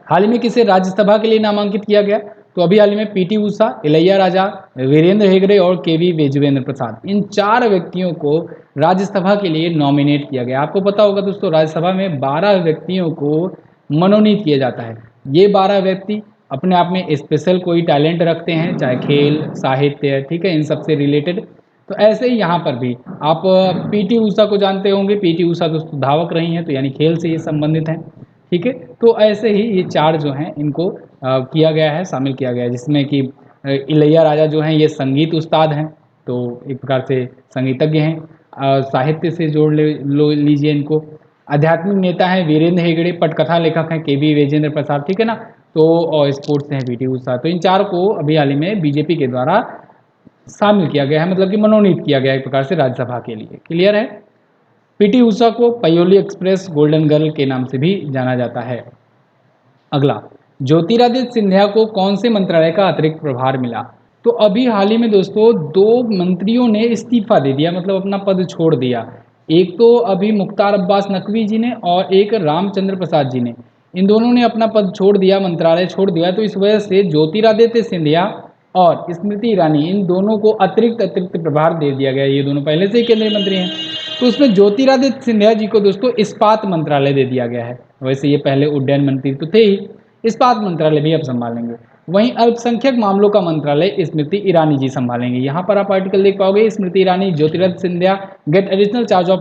हाल ही में किसे राज्यसभा के लिए नामांकित किया गया? तो अभी हाल ही में PT ऊषा, इलैया राजा, वीरेंद्र हेगड़े और KV वेजुवेंद्र प्रसाद, इन 4 व्यक्तियों को राज्यसभा के लिए नॉमिनेट किया गया। आपको पता होगा दोस्तों, राज्यसभा में 12 व्यक्तियों को मनोनीत किया जाता है। ये 12 व्यक्ति अपने आप में स्पेशल कोई टैलेंट रखते हैं, चाहे खेल, साहित्य, ठीक है, इन सबसे रिलेटेड। तो ऐसे ही यहाँ पर भी आप PT ऊषा को जानते होंगे। PT ऊषा दोस्तों धावक रही हैं, तो यानी खेल से ये संबंधित हैं, ठीक है। तो ऐसे ही ये 4 जो हैं इनको किया गया है, शामिल किया गया है, जिसमें कि इलैया राजा जो हैं ये संगीत उस्ताद हैं, तो एक प्रकार से संगीतज्ञ हैं। साहित्य से जोड़ लीजिए इनको। आध्यात्मिक नेता हैं वीरेंद्र हेगड़े, पटकथा लेखक हैं KV वेजेंद्र प्रसाद, ठीक है ना। तो और स्पोर्ट्स हैं PT ऊषा। तो इन 4 को अभी हाल ही में BJP के द्वारा शामिल किया गया है, मतलब कि मनोनीत किया गया है एक प्रकार से राज्यसभा के लिए। क्लियर है। PT ऊषा को पयोली एक्सप्रेस गोल्डन गर्ल के नाम से भी जाना जाता है। अगला, ज्योतिरादित्य सिंधिया को कौन से मंत्रालय का अतिरिक्त प्रभार मिला? तो अभी हाल ही में दोस्तों 2 मंत्रियों ने इस्तीफा दे दिया, मतलब अपना पद छोड़ दिया। एक तो अभी मुख्तार अब्बास नकवी जी ने और एक रामचंद्र प्रसाद जी ने, इन दोनों ने अपना पद छोड़ दिया, मंत्रालय छोड़ दिया। तो इस वजह से ज्योतिरादित्य सिंधिया और स्मृति ईरानी, इन दोनों को अतिरिक्त प्रभार दे दिया गया। ये दोनों पहले से ही केंद्रीय मंत्री हैं। तो उसमें ज्योतिरादित्य सिंधिया जी को दोस्तों इस्पात मंत्रालय दे दिया गया है। वैसे ये पहले उड्डयन मंत्री तो थे ही, इस्पात मंत्रालय भी अब संभालेंगे। वहीं अल्पसंख्यक मामलों का मंत्रालय स्मृति ईरानी जी संभालेंगे। यहाँ पर आप आर्टिकल देख पाओगे, Smriti Irani Jyotiraditya Scindia get additional charge of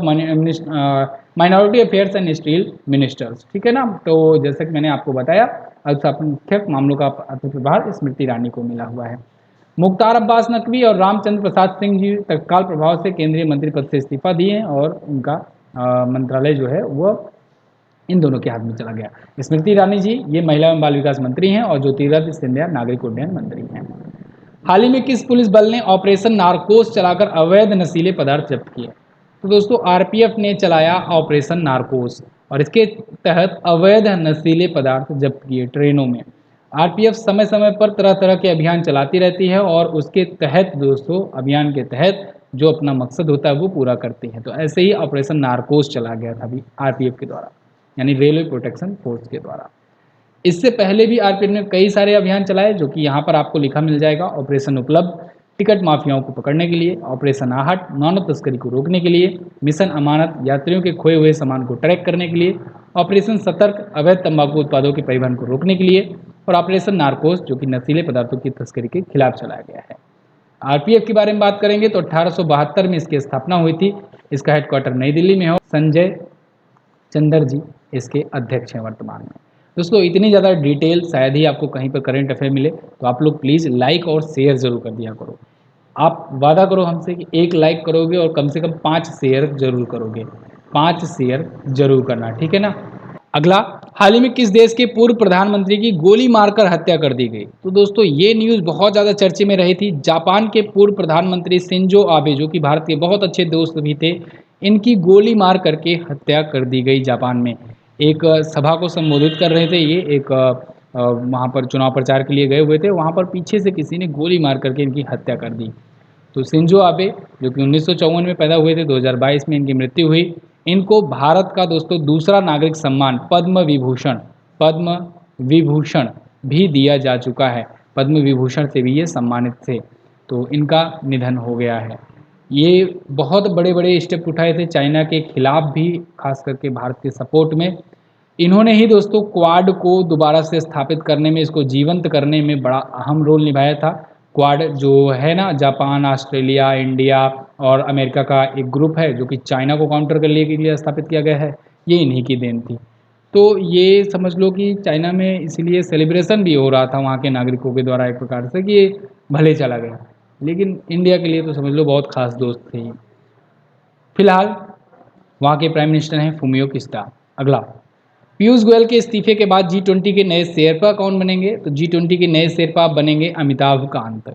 minority affairs and steel ministers, ठीक है ना। तो जैसे कि मैंने आपको बताया, अल्पसंख्यक मामलों का प्रभार स्मृति ईरानी को मिला हुआ है। मुख्तार अब्बास नकवी और रामचंद्र प्रसाद सिंह जी तत्काल प्रभाव से केंद्रीय मंत्री पद से इस्तीफा दिए और उनका मंत्रालय जो है वो इन दोनों के हाथ में चला गया। स्मृति ईरानी जी ये महिला एवं बाल विकास मंत्री हैं और ज्योतिरादित्य सिंधिया नागरिक उड्डयन मंत्री हैं। हाल ही में किस पुलिस बल ने ऑपरेशन नारकोस चलाकर अवैध नशीले पदार्थ जब्त किए? तो दोस्तों RPF ने चलाया ऑपरेशन नारकोस और इसके तहत अवैध नशीले पदार्थ जब्त किए ट्रेनों में। RPF समय समय पर तरह तरह के अभियान चलाती रहती है और उसके तहत दोस्तों, अभियान के तहत जो अपना मकसद होता है वो पूरा करती है। तो ऐसे ही ऑपरेशन नारकोस चला गया था अभी RPF के द्वारा, यानी रेलवे प्रोटेक्शन फोर्स के द्वारा। इससे पहले भी RPF ने कई सारे अभियान चलाए, जो कि यहाँ पर आपको लिखा मिल जाएगा। ऑपरेशन उपलब्ध, टिकट माफियाओं को पकड़ने के लिए, ऑपरेशन आहट मानव तस्करी को रोकने के लिए, मिशन अमानत यात्रियों के खोए हुए सामान को ट्रैक करने के लिए, ऑपरेशन सतर्क अवैध तंबाकू उत्पादों के परिवहन को रोकने के लिए, और ऑपरेशन नारकोस जो कि नशीले पदार्थों की तस्करी के खिलाफ चलाया गया है। आरपीएफ के बारे में बात करेंगे तो 1872 में इसकी स्थापना हुई थी। इसका हेडक्वार्टर नई दिल्ली में है। संजय चंदर जी इसके अध्यक्ष हैं वर्तमान में। दोस्तों इतनी ज़्यादा डिटेल शायद ही आपको कहीं पर करंट अफेयर मिले, तो आप लोग प्लीज़ लाइक और शेयर जरूर कर दिया करो। आप वादा करो हमसे कि 1 लाइक करोगे और कम से कम 5 शेयर जरूर करोगे। 5 शेयर जरूर करना, ठीक है ना। अगला, हाल ही में किस देश के पूर्व प्रधानमंत्री की गोली मारकर हत्या कर दी गई? तो दोस्तों ये न्यूज़ बहुत ज़्यादा चर्चे में रही थी। जापान के पूर्व प्रधानमंत्री शिंजो आबे, जो कि भारत के बहुत अच्छे दोस्त भी थे, इनकी गोली मार करके हत्या कर दी गई जापान में। एक सभा को संबोधित कर रहे थे ये, एक वहाँ पर चुनाव प्रचार के लिए गए हुए थे, वहाँ पर पीछे से किसी ने गोली मार करके इनकी हत्या कर दी। तो शिंजो आबे जो कि 1954 में पैदा हुए थे, 2022 में इनकी मृत्यु हुई। इनको भारत का दोस्तों दूसरा नागरिक सम्मान पद्म विभूषण भी दिया जा चुका है। पद्म विभूषण से भी ये सम्मानित थे। तो इनका निधन हो गया है। ये बहुत बड़े बड़े स्टेप उठाए थे चाइना के खिलाफ भी, खास करके भारत के सपोर्ट में। इन्होंने ही दोस्तों क्वाड को दोबारा से स्थापित करने में, इसको जीवंत करने में बड़ा अहम रोल निभाया था। क्वाड जो है ना, जापान, ऑस्ट्रेलिया, इंडिया और अमेरिका का एक ग्रुप है जो कि चाइना को काउंटर करने के लिए स्थापित किया गया है, ये इन्हीं की देन थी। तो ये समझ लो कि चाइना में इसीलिए सेलिब्रेशन भी हो रहा था वहाँ के नागरिकों के द्वारा एक प्रकार से कि ये भले चला गया, लेकिन इंडिया के लिए तो समझ लो बहुत खास दोस्त थे ये। फिलहाल वहाँ के प्राइम मिनिस्टर हैं फुमियो किस्टा। अगला, पीयूष गोयल के इस्तीफे के बाद G20 के नए शेरपा कौन बनेंगे? तो G20 के नए शेरपा बनेंगे अमिताभ कांत।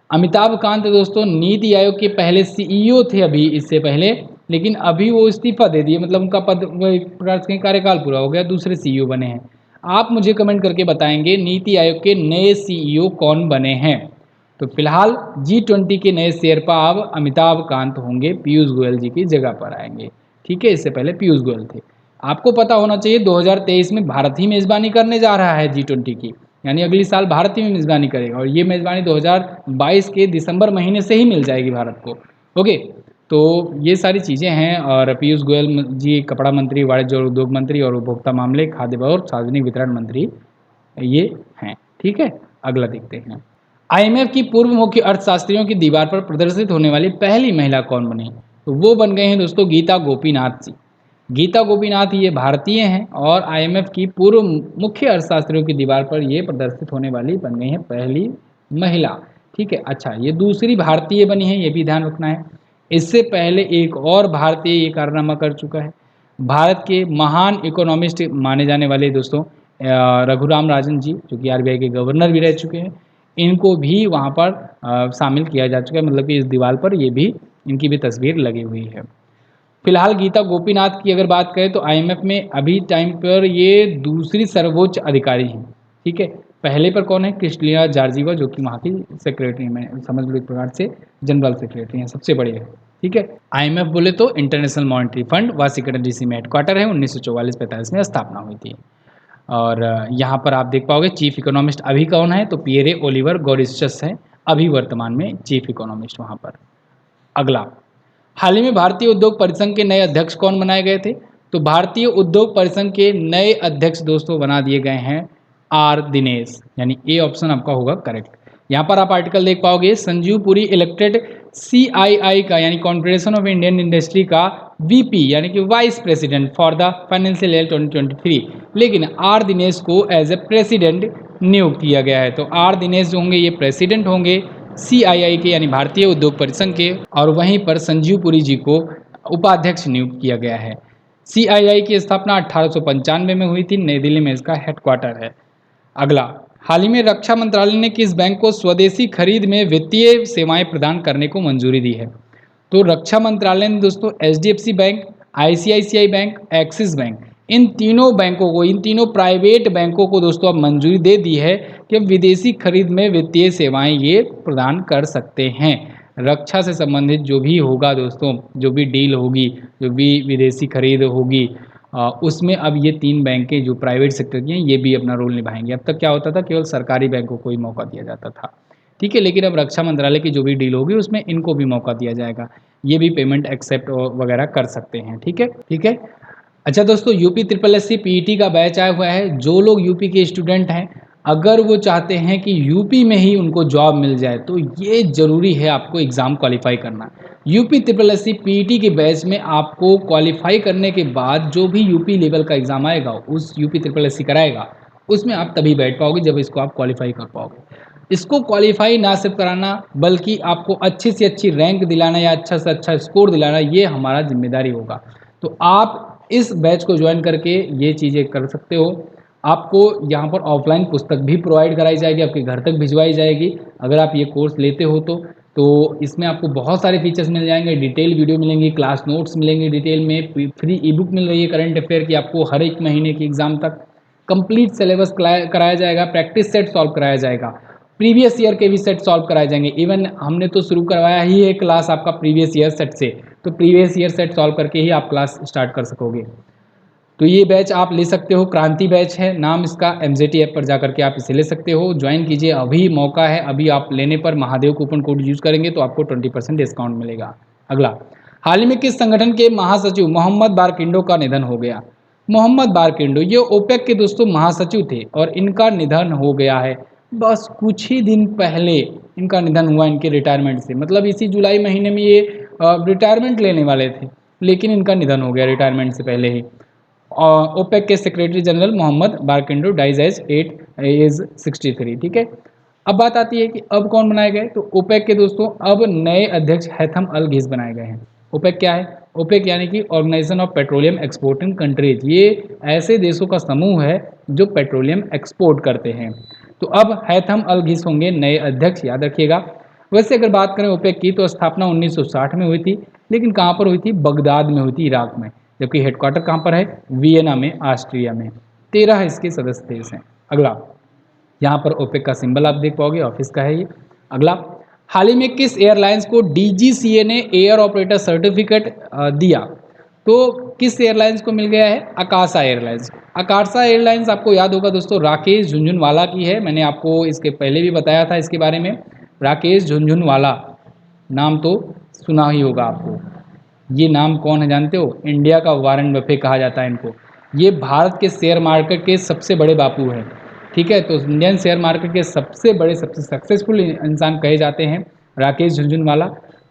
अमिताभ कांत दोस्तों नीति आयोग के पहले सीईओ थे अभी इससे पहले, लेकिन अभी वो इस्तीफा दे दिए, मतलब उनका पद प्रकार से कार्यकाल पूरा हो गया, दूसरे सीईओ बने हैं। आप मुझे कमेंट करके बताएंगे नीति आयोग के नए सीईओ कौन बने हैं। तो फिलहाल G20 के नए शेरपा अब अमिताभ कांत होंगे, पीयूष गोयल जी की जगह पर आएंगे। ठीक है, इससे पहले पीयूष गोयल थे। आपको पता होना चाहिए 2023 में भारत ही मेज़बानी करने जा रहा है G20 की, यानी अगली साल भारत ही में मेज़बानी करेगा, और ये मेज़बानी 2022 के दिसंबर महीने से ही मिल जाएगी भारत को। ओके, तो ये सारी चीज़ें हैं। और पीयूष गोयल जी कपड़ा मंत्री, वाणिज्य और उद्योग मंत्री और उपभोक्ता मामले, खाद्य और सार्वजनिक वितरण मंत्री ये हैं। ठीक है, अगला देखते हैं। IMF की पूर्व मुख्य अर्थशास्त्रियों की दीवार पर प्रदर्शित होने वाली पहली महिला कौन बनी? तो वो बन गए हैं दोस्तों गीता गोपीनाथ जी। गीता गोपीनाथ ये भारतीय हैं और IMF की पूर्व मुख्य अर्थशास्त्रियों की दीवार पर ये प्रदर्शित होने वाली बन गई हैं पहली महिला। ठीक है, अच्छा ये दूसरी भारतीय बनी है, ये भी ध्यान रखना है। इससे पहले एक और भारतीय ये कारनामा कर चुका है। भारत के महान इकोनॉमिस्ट माने जाने वाले दोस्तों रघुराम राजन जी, जो कि RBI के गवर्नर भी रह चुके हैं, इनको भी वहाँ पर शामिल किया जा चुका है, मतलब कि इस दीवार पर ये भी, इनकी भी तस्वीर लगी हुई है। फिलहाल गीता गोपीनाथ की अगर बात करें तो IMF में अभी टाइम पर ये दूसरी सर्वोच्च अधिकारी हैं। ठीक है, पहले पर कौन है? क्रिस्टलिना जॉर्जिवा, जो कि वहाँ की सेक्रेटरी में समझ लो एक प्रकार से जनरल सेक्रेटरी हैं, सबसे बड़े हैं। ठीक है, IMF बोले तो international monetary fund, Washington DC में हेडक्वार्टर है, 1944-45 में स्थापना हुई थी। और यहाँ पर आप देख पाओगे चीफ इकोनॉमिस्ट अभी कौन है? तो पियरे ओलिवर गॉरिस्चस है अभी वर्तमान में चीफ इकोनॉमिस्ट वहाँ पर। अगला, हाल ही में भारतीय उद्योग परिसंघ के नए अध्यक्ष कौन बनाए गए थे? तो भारतीय उद्योग परिसंघ के नए अध्यक्ष दोस्तों बना दिए गए हैं R दिनेश, यानी ए ऑप्शन आपका होगा करेक्ट। यहाँ पर आप आर्टिकल देख पाओगे संजीव पुरी इलेक्टेड CII का, यानी कॉन्फेडरेशन ऑफ इंडियन इंडस्ट्री का VP, यानी कि vice president for the financial year 2023, लेकिन R दिनेश को एज ए प्रेसिडेंट नियुक्त किया गया है। तो R दिनेश जो होंगे ये प्रेसिडेंट होंगे CII के, यानी भारतीय उद्योग परिसंघ के, और वहीं पर संजीव पुरी जी को उपाध्यक्ष नियुक्त किया गया है। CII की स्थापना 1895 में हुई थी, नई दिल्ली में इसका हेडक्वार्टर है। अगला, हाल ही में रक्षा मंत्रालय ने किस बैंक को स्वदेशी खरीद में वित्तीय सेवाएं प्रदान करने को मंजूरी दी है? तो रक्षा मंत्रालय ने दोस्तों HDFC bank, ICICI bank, Axis bank, इन तीनों बैंकों को, इन तीनों प्राइवेट बैंकों को दोस्तों अब मंजूरी दे दी है कि विदेशी खरीद में वित्तीय सेवाएं ये प्रदान कर सकते हैं। रक्षा से संबंधित जो भी होगा दोस्तों, जो भी डील होगी, जो भी विदेशी खरीद होगी, उसमें अब ये तीन बैंकें जो प्राइवेट सेक्टर की हैं ये भी अपना रोल निभाएंगे। अब तक क्या होता था, केवल सरकारी बैंकों को ही मौका दिया जाता था। ठीक है। लेकिन अब रक्षा मंत्रालय की जो भी डील होगी उसमें इनको भी मौका दिया जाएगा, ये भी पेमेंट एक्सेप्ट वगैरह कर सकते हैं। ठीक है, ठीक है। अच्छा दोस्तों, UP triple S C PET का बैच आया हुआ है। जो लोग यूपी के स्टूडेंट हैं, अगर वो चाहते हैं कि यूपी में ही उनको जॉब मिल जाए, तो ये ज़रूरी है आपको एग्ज़ाम क्वालिफाई करना। UP triple S C PET के बैच में आपको क्वालिफाई करने के बाद जो भी यूपी लेवल का एग्ज़ाम आएगा, उस यूपी ट्रिपल एस सी कराएगा, उसमें आप तभी बैठ पाओगे जब इसको आप क्वालिफाई कर पाओगे। इसको क्वालिफाई ना सिर्फ कराना, बल्कि आपको अच्छी से अच्छी रैंक दिलाना या अच्छा से अच्छा स्कोर दिलाना, ये हमारा जिम्मेदारी होगा। तो आप इस बैच को ज्वाइन करके ये चीज़ें कर सकते हो। आपको यहाँ पर ऑफलाइन पुस्तक भी प्रोवाइड कराई जाएगी, आपके घर तक भिजवाई जाएगी अगर आप ये कोर्स लेते हो तो इसमें आपको बहुत सारे फीचर्स मिल जाएंगे, डिटेल वीडियो मिलेंगी, क्लास नोट्स मिलेंगे डिटेल में, फ्री ई बुक मिल रही है करंट अफेयर की आपको हर एक महीने की एग्ज़ाम तक। कंप्लीट सिलेबस कराया जाएगा, प्रैक्टिस सेट सॉल्व कराया जाएगा, प्रीवियस ईयर के भी सेट सॉल्व कराए जाएंगे। इवन हमने तो शुरू करवाया ही है क्लास आपका प्रीवियस ईयर सेट से, तो प्रीवियस ईयर सेट सॉल्व करके ही आप क्लास स्टार्ट कर सकोगे। तो ये बैच आप ले सकते हो, क्रांति बैच है नाम इसका। एमजेटी ऐप पर जा करके आप इसे ले सकते हो, ज्वाइन कीजिए, अभी मौका है। अभी आप लेने पर महादेव कूपन कोड यूज करेंगे तो आपको 20% डिस्काउंट मिलेगा। अगला, हाल ही में किस संगठन के महासचिव मोहम्मद बारकिंडो का निधन हो गया? मोहम्मद बारकिंडो ये ओपेक के दोस्तों महासचिव थे और इनका निधन हो गया है। बस कुछ ही दिन पहले इनका निधन हुआ इनके रिटायरमेंट से, मतलब इसी जुलाई महीने में ये रिटायरमेंट लेने वाले थे, लेकिन इनका निधन हो गया रिटायरमेंट से पहले ही। ओपेक के secretary general Mohammad Barkindo dies age 63। ठीक है। अब बात आती है कि अब कौन बनाए गए, तो ओपेक के दोस्तों अब नए अध्यक्ष हैथम अल घीस बनाए गए हैं। ओपेक क्या है? ओपेक यानी कि Organization of Petroleum Exporting Countries. ये ऐसे देशों का समूह है जो पेट्रोलियम एक्सपोर्ट करते हैं। तो अब हैथम अल घीस होंगे नए अध्यक्ष, याद रखिएगा। वैसे अगर बात करें ओपेक की, तो स्थापना 1960 में हुई थी, लेकिन कहाँ पर हुई थी? बगदाद में हुई थी, इराक में। जबकि हेडक्वार्टर कहाँ पर है? वियना में, ऑस्ट्रिया में। 13 इसके सदस्य देश हैं। अगला, यहाँ पर ओपेक का सिंबल आप देख पाओगे, ऑफिस का है ये। अगला, हाल ही में किस एयरलाइंस को डीजीसीए ने एयर ऑपरेटर सर्टिफिकेट दिया? तो किस एयरलाइंस को मिल गया है? अकाशा एयरलाइंस। अकाशा एयरलाइंस आपको याद होगा दोस्तों, राकेश झुनझुनवाला की है। मैंने आपको इसके पहले भी बताया था इसके बारे में। राकेश झुनझुनवाला नाम तो सुना ही होगा आपको। ये नाम कौन है जानते हो? इंडिया का वारेन बफे कहा जाता है इनको। ये भारत के शेयर मार्केट के सबसे बड़े बापू हैं। ठीक है, तो इंडियन शेयर मार्केट के सबसे बड़े, सबसे सक्सेसफुल इंसान कहे जाते हैं राकेश झुनझुनवाला।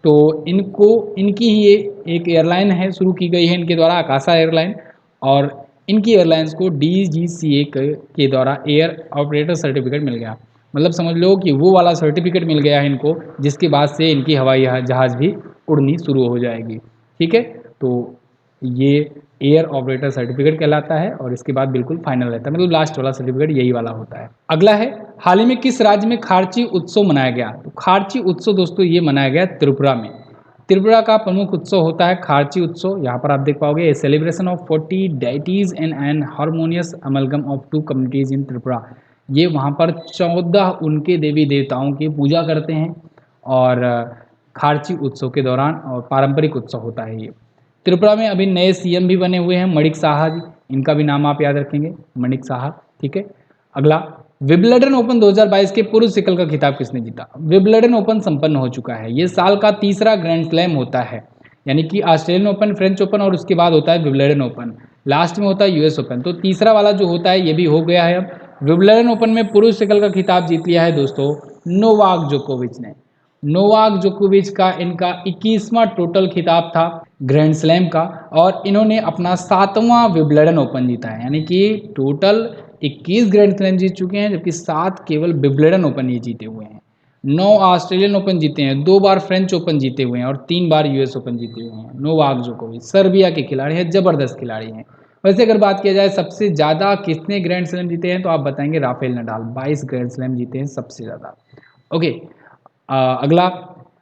तो इनको, इनकी ही ये एक एयरलाइन है, शुरू की गई है इनके द्वारा, आकाशा एयरलाइन। और इनकी एयरलाइंस को डीजीसीए के द्वारा एयर ऑपरेटर सर्टिफिकेट मिल गया। मतलब समझ लो कि वो वाला सर्टिफिकेट मिल गया है इनको, जिसके बाद से इनकी हवाई जहाज़ भी उड़नी शुरू हो जाएगी। ठीक है, तो ये एयर ऑपरेटर सर्टिफिकेट कहलाता है और इसके बाद बिल्कुल फाइनल रहता है, मतलब लास्ट वाला सर्टिफिकेट यही वाला होता है। अगला है, हाल ही में किस राज्य में खारची उत्सव मनाया गया? तो खारची उत्सव दोस्तों ये मनाया गया त्रिपुरा में। त्रिपुरा का प्रमुख उत्सव होता है खारची उत्सव। यहाँ पर आप देख पाओगे, a celebration of 40 deities and an harmonious amalgam of 2 communities in Tripura. ये वहाँ पर 14 उनके देवी देवताओं की पूजा करते हैं और खारची उत्सव के दौरान, और पारंपरिक उत्सव होता है ये। त्रिपुरा में अभी नए सीएम भी बने हुए हैं, मणिक साहा जी, इनका भी नाम आप याद रखेंगे, मणिक साहा। ठीक है। अगला, विंबलडन ओपन 2022 के पुरुष सिंगल का खिताब किसने जीता? विंबलडन ओपन संपन्न हो चुका है, ये साल का तीसरा ग्रैंड स्लैम होता है। यानी कि ऑस्ट्रेलियन ओपन, फ्रेंच ओपन और उसके बाद होता है विंबलडन ओपन, लास्ट में होता है यूएस ओपन। तो तीसरा वाला जो होता है ये भी हो गया है। अब विंबलडन ओपन में पुरुष सिंगल का खिताब जीत लिया है दोस्तों नोवाक जोकोविच ने। नोवाक जोकोविच का इनका 21वां टोटल खिताब था ग्रैंड स्लैम का, और इन्होंने अपना 7वां विंबलडन ओपन जीता है। यानी कि टोटल 21 ग्रैंड स्लैम जीत चुके हैं, जबकि 7 केवल विंबलडन ओपन ये जीते हुए हैं। 9 ऑस्ट्रेलियन ओपन जीते हैं, 2 बार फ्रेंच ओपन जीते हुए हैं और 3 बार यूएस ओपन जीते हुए हैं। नोवाक जोकोविच सर्बिया के खिलाड़ी हैं, जबरदस्त खिलाड़ी हैं। वैसे अगर बात किया जाए सबसे ज़्यादा किसने ग्रैंड स्लैम जीते हैं, तो आप बताएंगे राफेल नडाल, 22 ग्रैंड स्लैम जीते हैं सबसे ज़्यादा। ओके। अगला,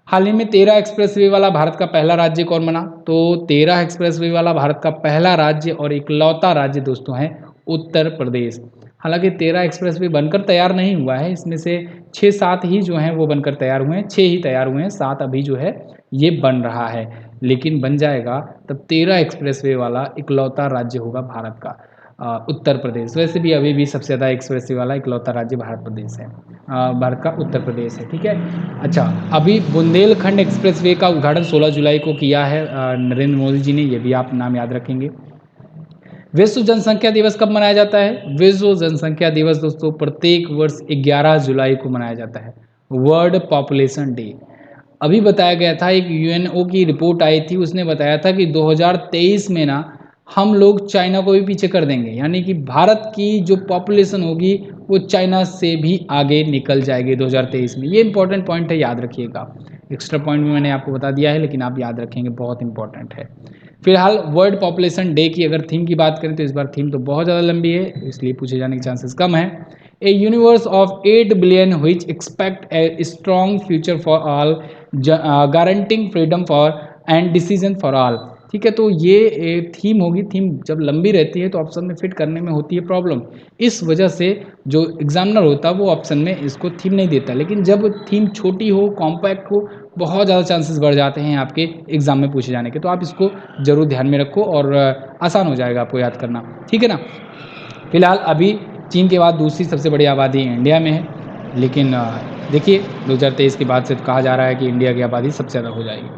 हाल ही में 13 एक्सप्रेसवे वाला भारत का पहला राज्य कौन बना? तो 13 एक्सप्रेसवे वाला भारत का पहला राज्य और इकलौता राज्य दोस्तों है उत्तर प्रदेश। हालांकि 13 एक्सप्रेसवे बनकर तैयार नहीं हुआ है, इसमें से 6-7 ही जो हैं वो बनकर तैयार हुए हैं, 6 ही तैयार हुए हैं, 7 अभी जो है ये बन रहा है, लेकिन बन जाएगा तब 13 एक्सप्रेसवे वाला इकलौता राज्य होगा भारत का। उत्तर प्रदेश। वैसे भी अभी भी सबसे ज़्यादा एक्सप्रेसवे वाला इकलौता राज्य भारत प्रदेश है, भारत का उत्तर प्रदेश है। ठीक है। अच्छा, अभी बुंदेलखंड एक्सप्रेसवे का उद्घाटन 16 जुलाई को किया है नरेंद्र मोदी जी ने, ये भी आप नाम याद रखेंगे। विश्व जनसंख्या दिवस कब मनाया जाता है? विश्व जनसंख्या दिवस दोस्तों प्रत्येक वर्ष 11 जुलाई को मनाया जाता है, वर्ल्ड पॉपुलेशन डे। अभी बताया गया था, एक यूएनओ की रिपोर्ट आई थी, उसने बताया था कि 2023 में ना हम लोग चाइना को भी पीछे कर देंगे, यानी कि भारत की जो पॉपुलेशन होगी वो चाइना से भी आगे निकल जाएगी 2023 में। ये इंपॉर्टेंट पॉइंट है, याद रखिएगा। एक्स्ट्रा पॉइंट भी मैंने आपको बता दिया है, लेकिन आप याद रखेंगे, बहुत इंपॉर्टेंट है। फिलहाल वर्ल्ड पॉपुलेशन डे की अगर थीम की बात करें तो इस बार थीम तो बहुत ज़्यादा लंबी है, इसलिए पूछे जाने के चांसेस कम है। ए universe of 8 billion which expect a strong future for all, guaranteeing freedom for and decision for all. ठीक है, तो ये थीम होगी। थीम जब लंबी रहती है तो ऑप्शन में फिट करने में होती है प्रॉब्लम, इस वजह से जो एग्जामिनर होता है वो ऑप्शन में इसको थीम नहीं देता। लेकिन जब थीम छोटी हो, कॉम्पैक्ट हो, बहुत ज़्यादा चांसेस बढ़ जाते हैं आपके एग्जाम में पूछे जाने के, तो आप इसको जरूर ध्यान में रखो और आसान हो जाएगा आपको याद करना। ठीक है ना। फिलहाल अभी चीन के बाद दूसरी सबसे बड़ी आबादी इंडिया में है, लेकिन देखिए 2023 के बाद से तो कहा जा रहा है कि इंडिया की आबादी सबसे ज़्यादा हो जाएगी।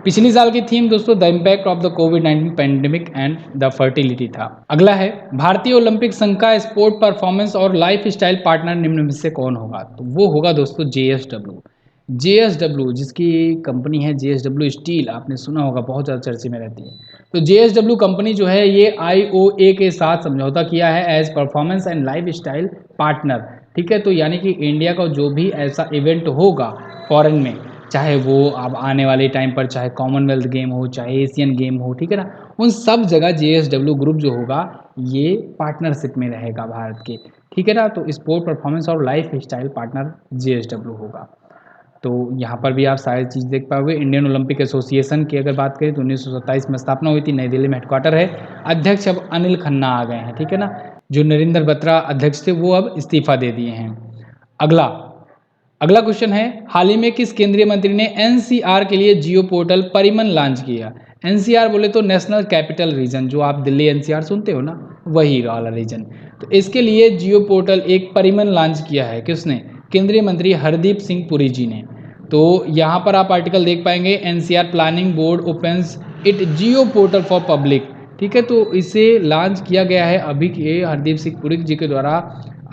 पिछली साल की थीम दोस्तों the impact of the covid pandemic and the fertility था। अगला है भारतीय ओलंपिक संघ का स्पोर्ट परफॉर्मेंस और लाइफ स्टाइल पार्टनर निम्न में से कौन होगा? तो वो होगा दोस्तों JSW। JSW जिसकी कंपनी है JSW स्टील, आपने सुना होगा, बहुत ज़्यादा चर्चे में रहती है। तो JSW कंपनी जो है ये IOA के साथ समझौता किया है as performance and lifestyle partner. ठीक है, तो यानी कि इंडिया का जो भी ऐसा इवेंट होगा फॉरेन में, चाहे वो अब आने वाले टाइम पर चाहे कॉमनवेल्थ गेम हो, चाहे एशियन गेम हो, ठीक है ना, उन सब जगह JSW ग्रुप जो होगा ये पार्टनरशिप में रहेगा भारत के। ठीक है ना, तो स्पोर्ट परफॉर्मेंस और लाइफ स्टाइल पार्टनर JSW होगा। तो यहाँ पर भी आप सारी चीज़ देख पाओगे। इंडियन ओलंपिक एसोसिएशन की अगर बात करें तो 1927 में स्थापना हुई थी, नई दिल्ली में हेडक्वार्टर है। अध्यक्ष अब अनिल खन्ना आ गए हैं। ठीक है ना, जो नरेंद्र बत्रा अध्यक्ष थे वो अब इस्तीफा दे दिए हैं। अगला अगला क्वेश्चन है, हाल ही में किस केंद्रीय मंत्री ने NCR के लिए जियो पोर्टल परिमन लॉन्च किया? NCR बोले तो नेशनल कैपिटल रीजन, जो आप दिल्ली NCR सुनते हो ना, वही वाला रीजन। तो इसके लिए जियो पोर्टल एक परिमन लॉन्च किया है, किसने? केंद्रीय मंत्री हरदीप सिंह पुरी जी ने। तो यहाँ पर आप आर्टिकल देख पाएंगे, NCR planning board opens it Jio portal for public. ठीक है, तो इसे लॉन्च किया गया है अभी के हरदीप सिंह पुरी जी के द्वारा।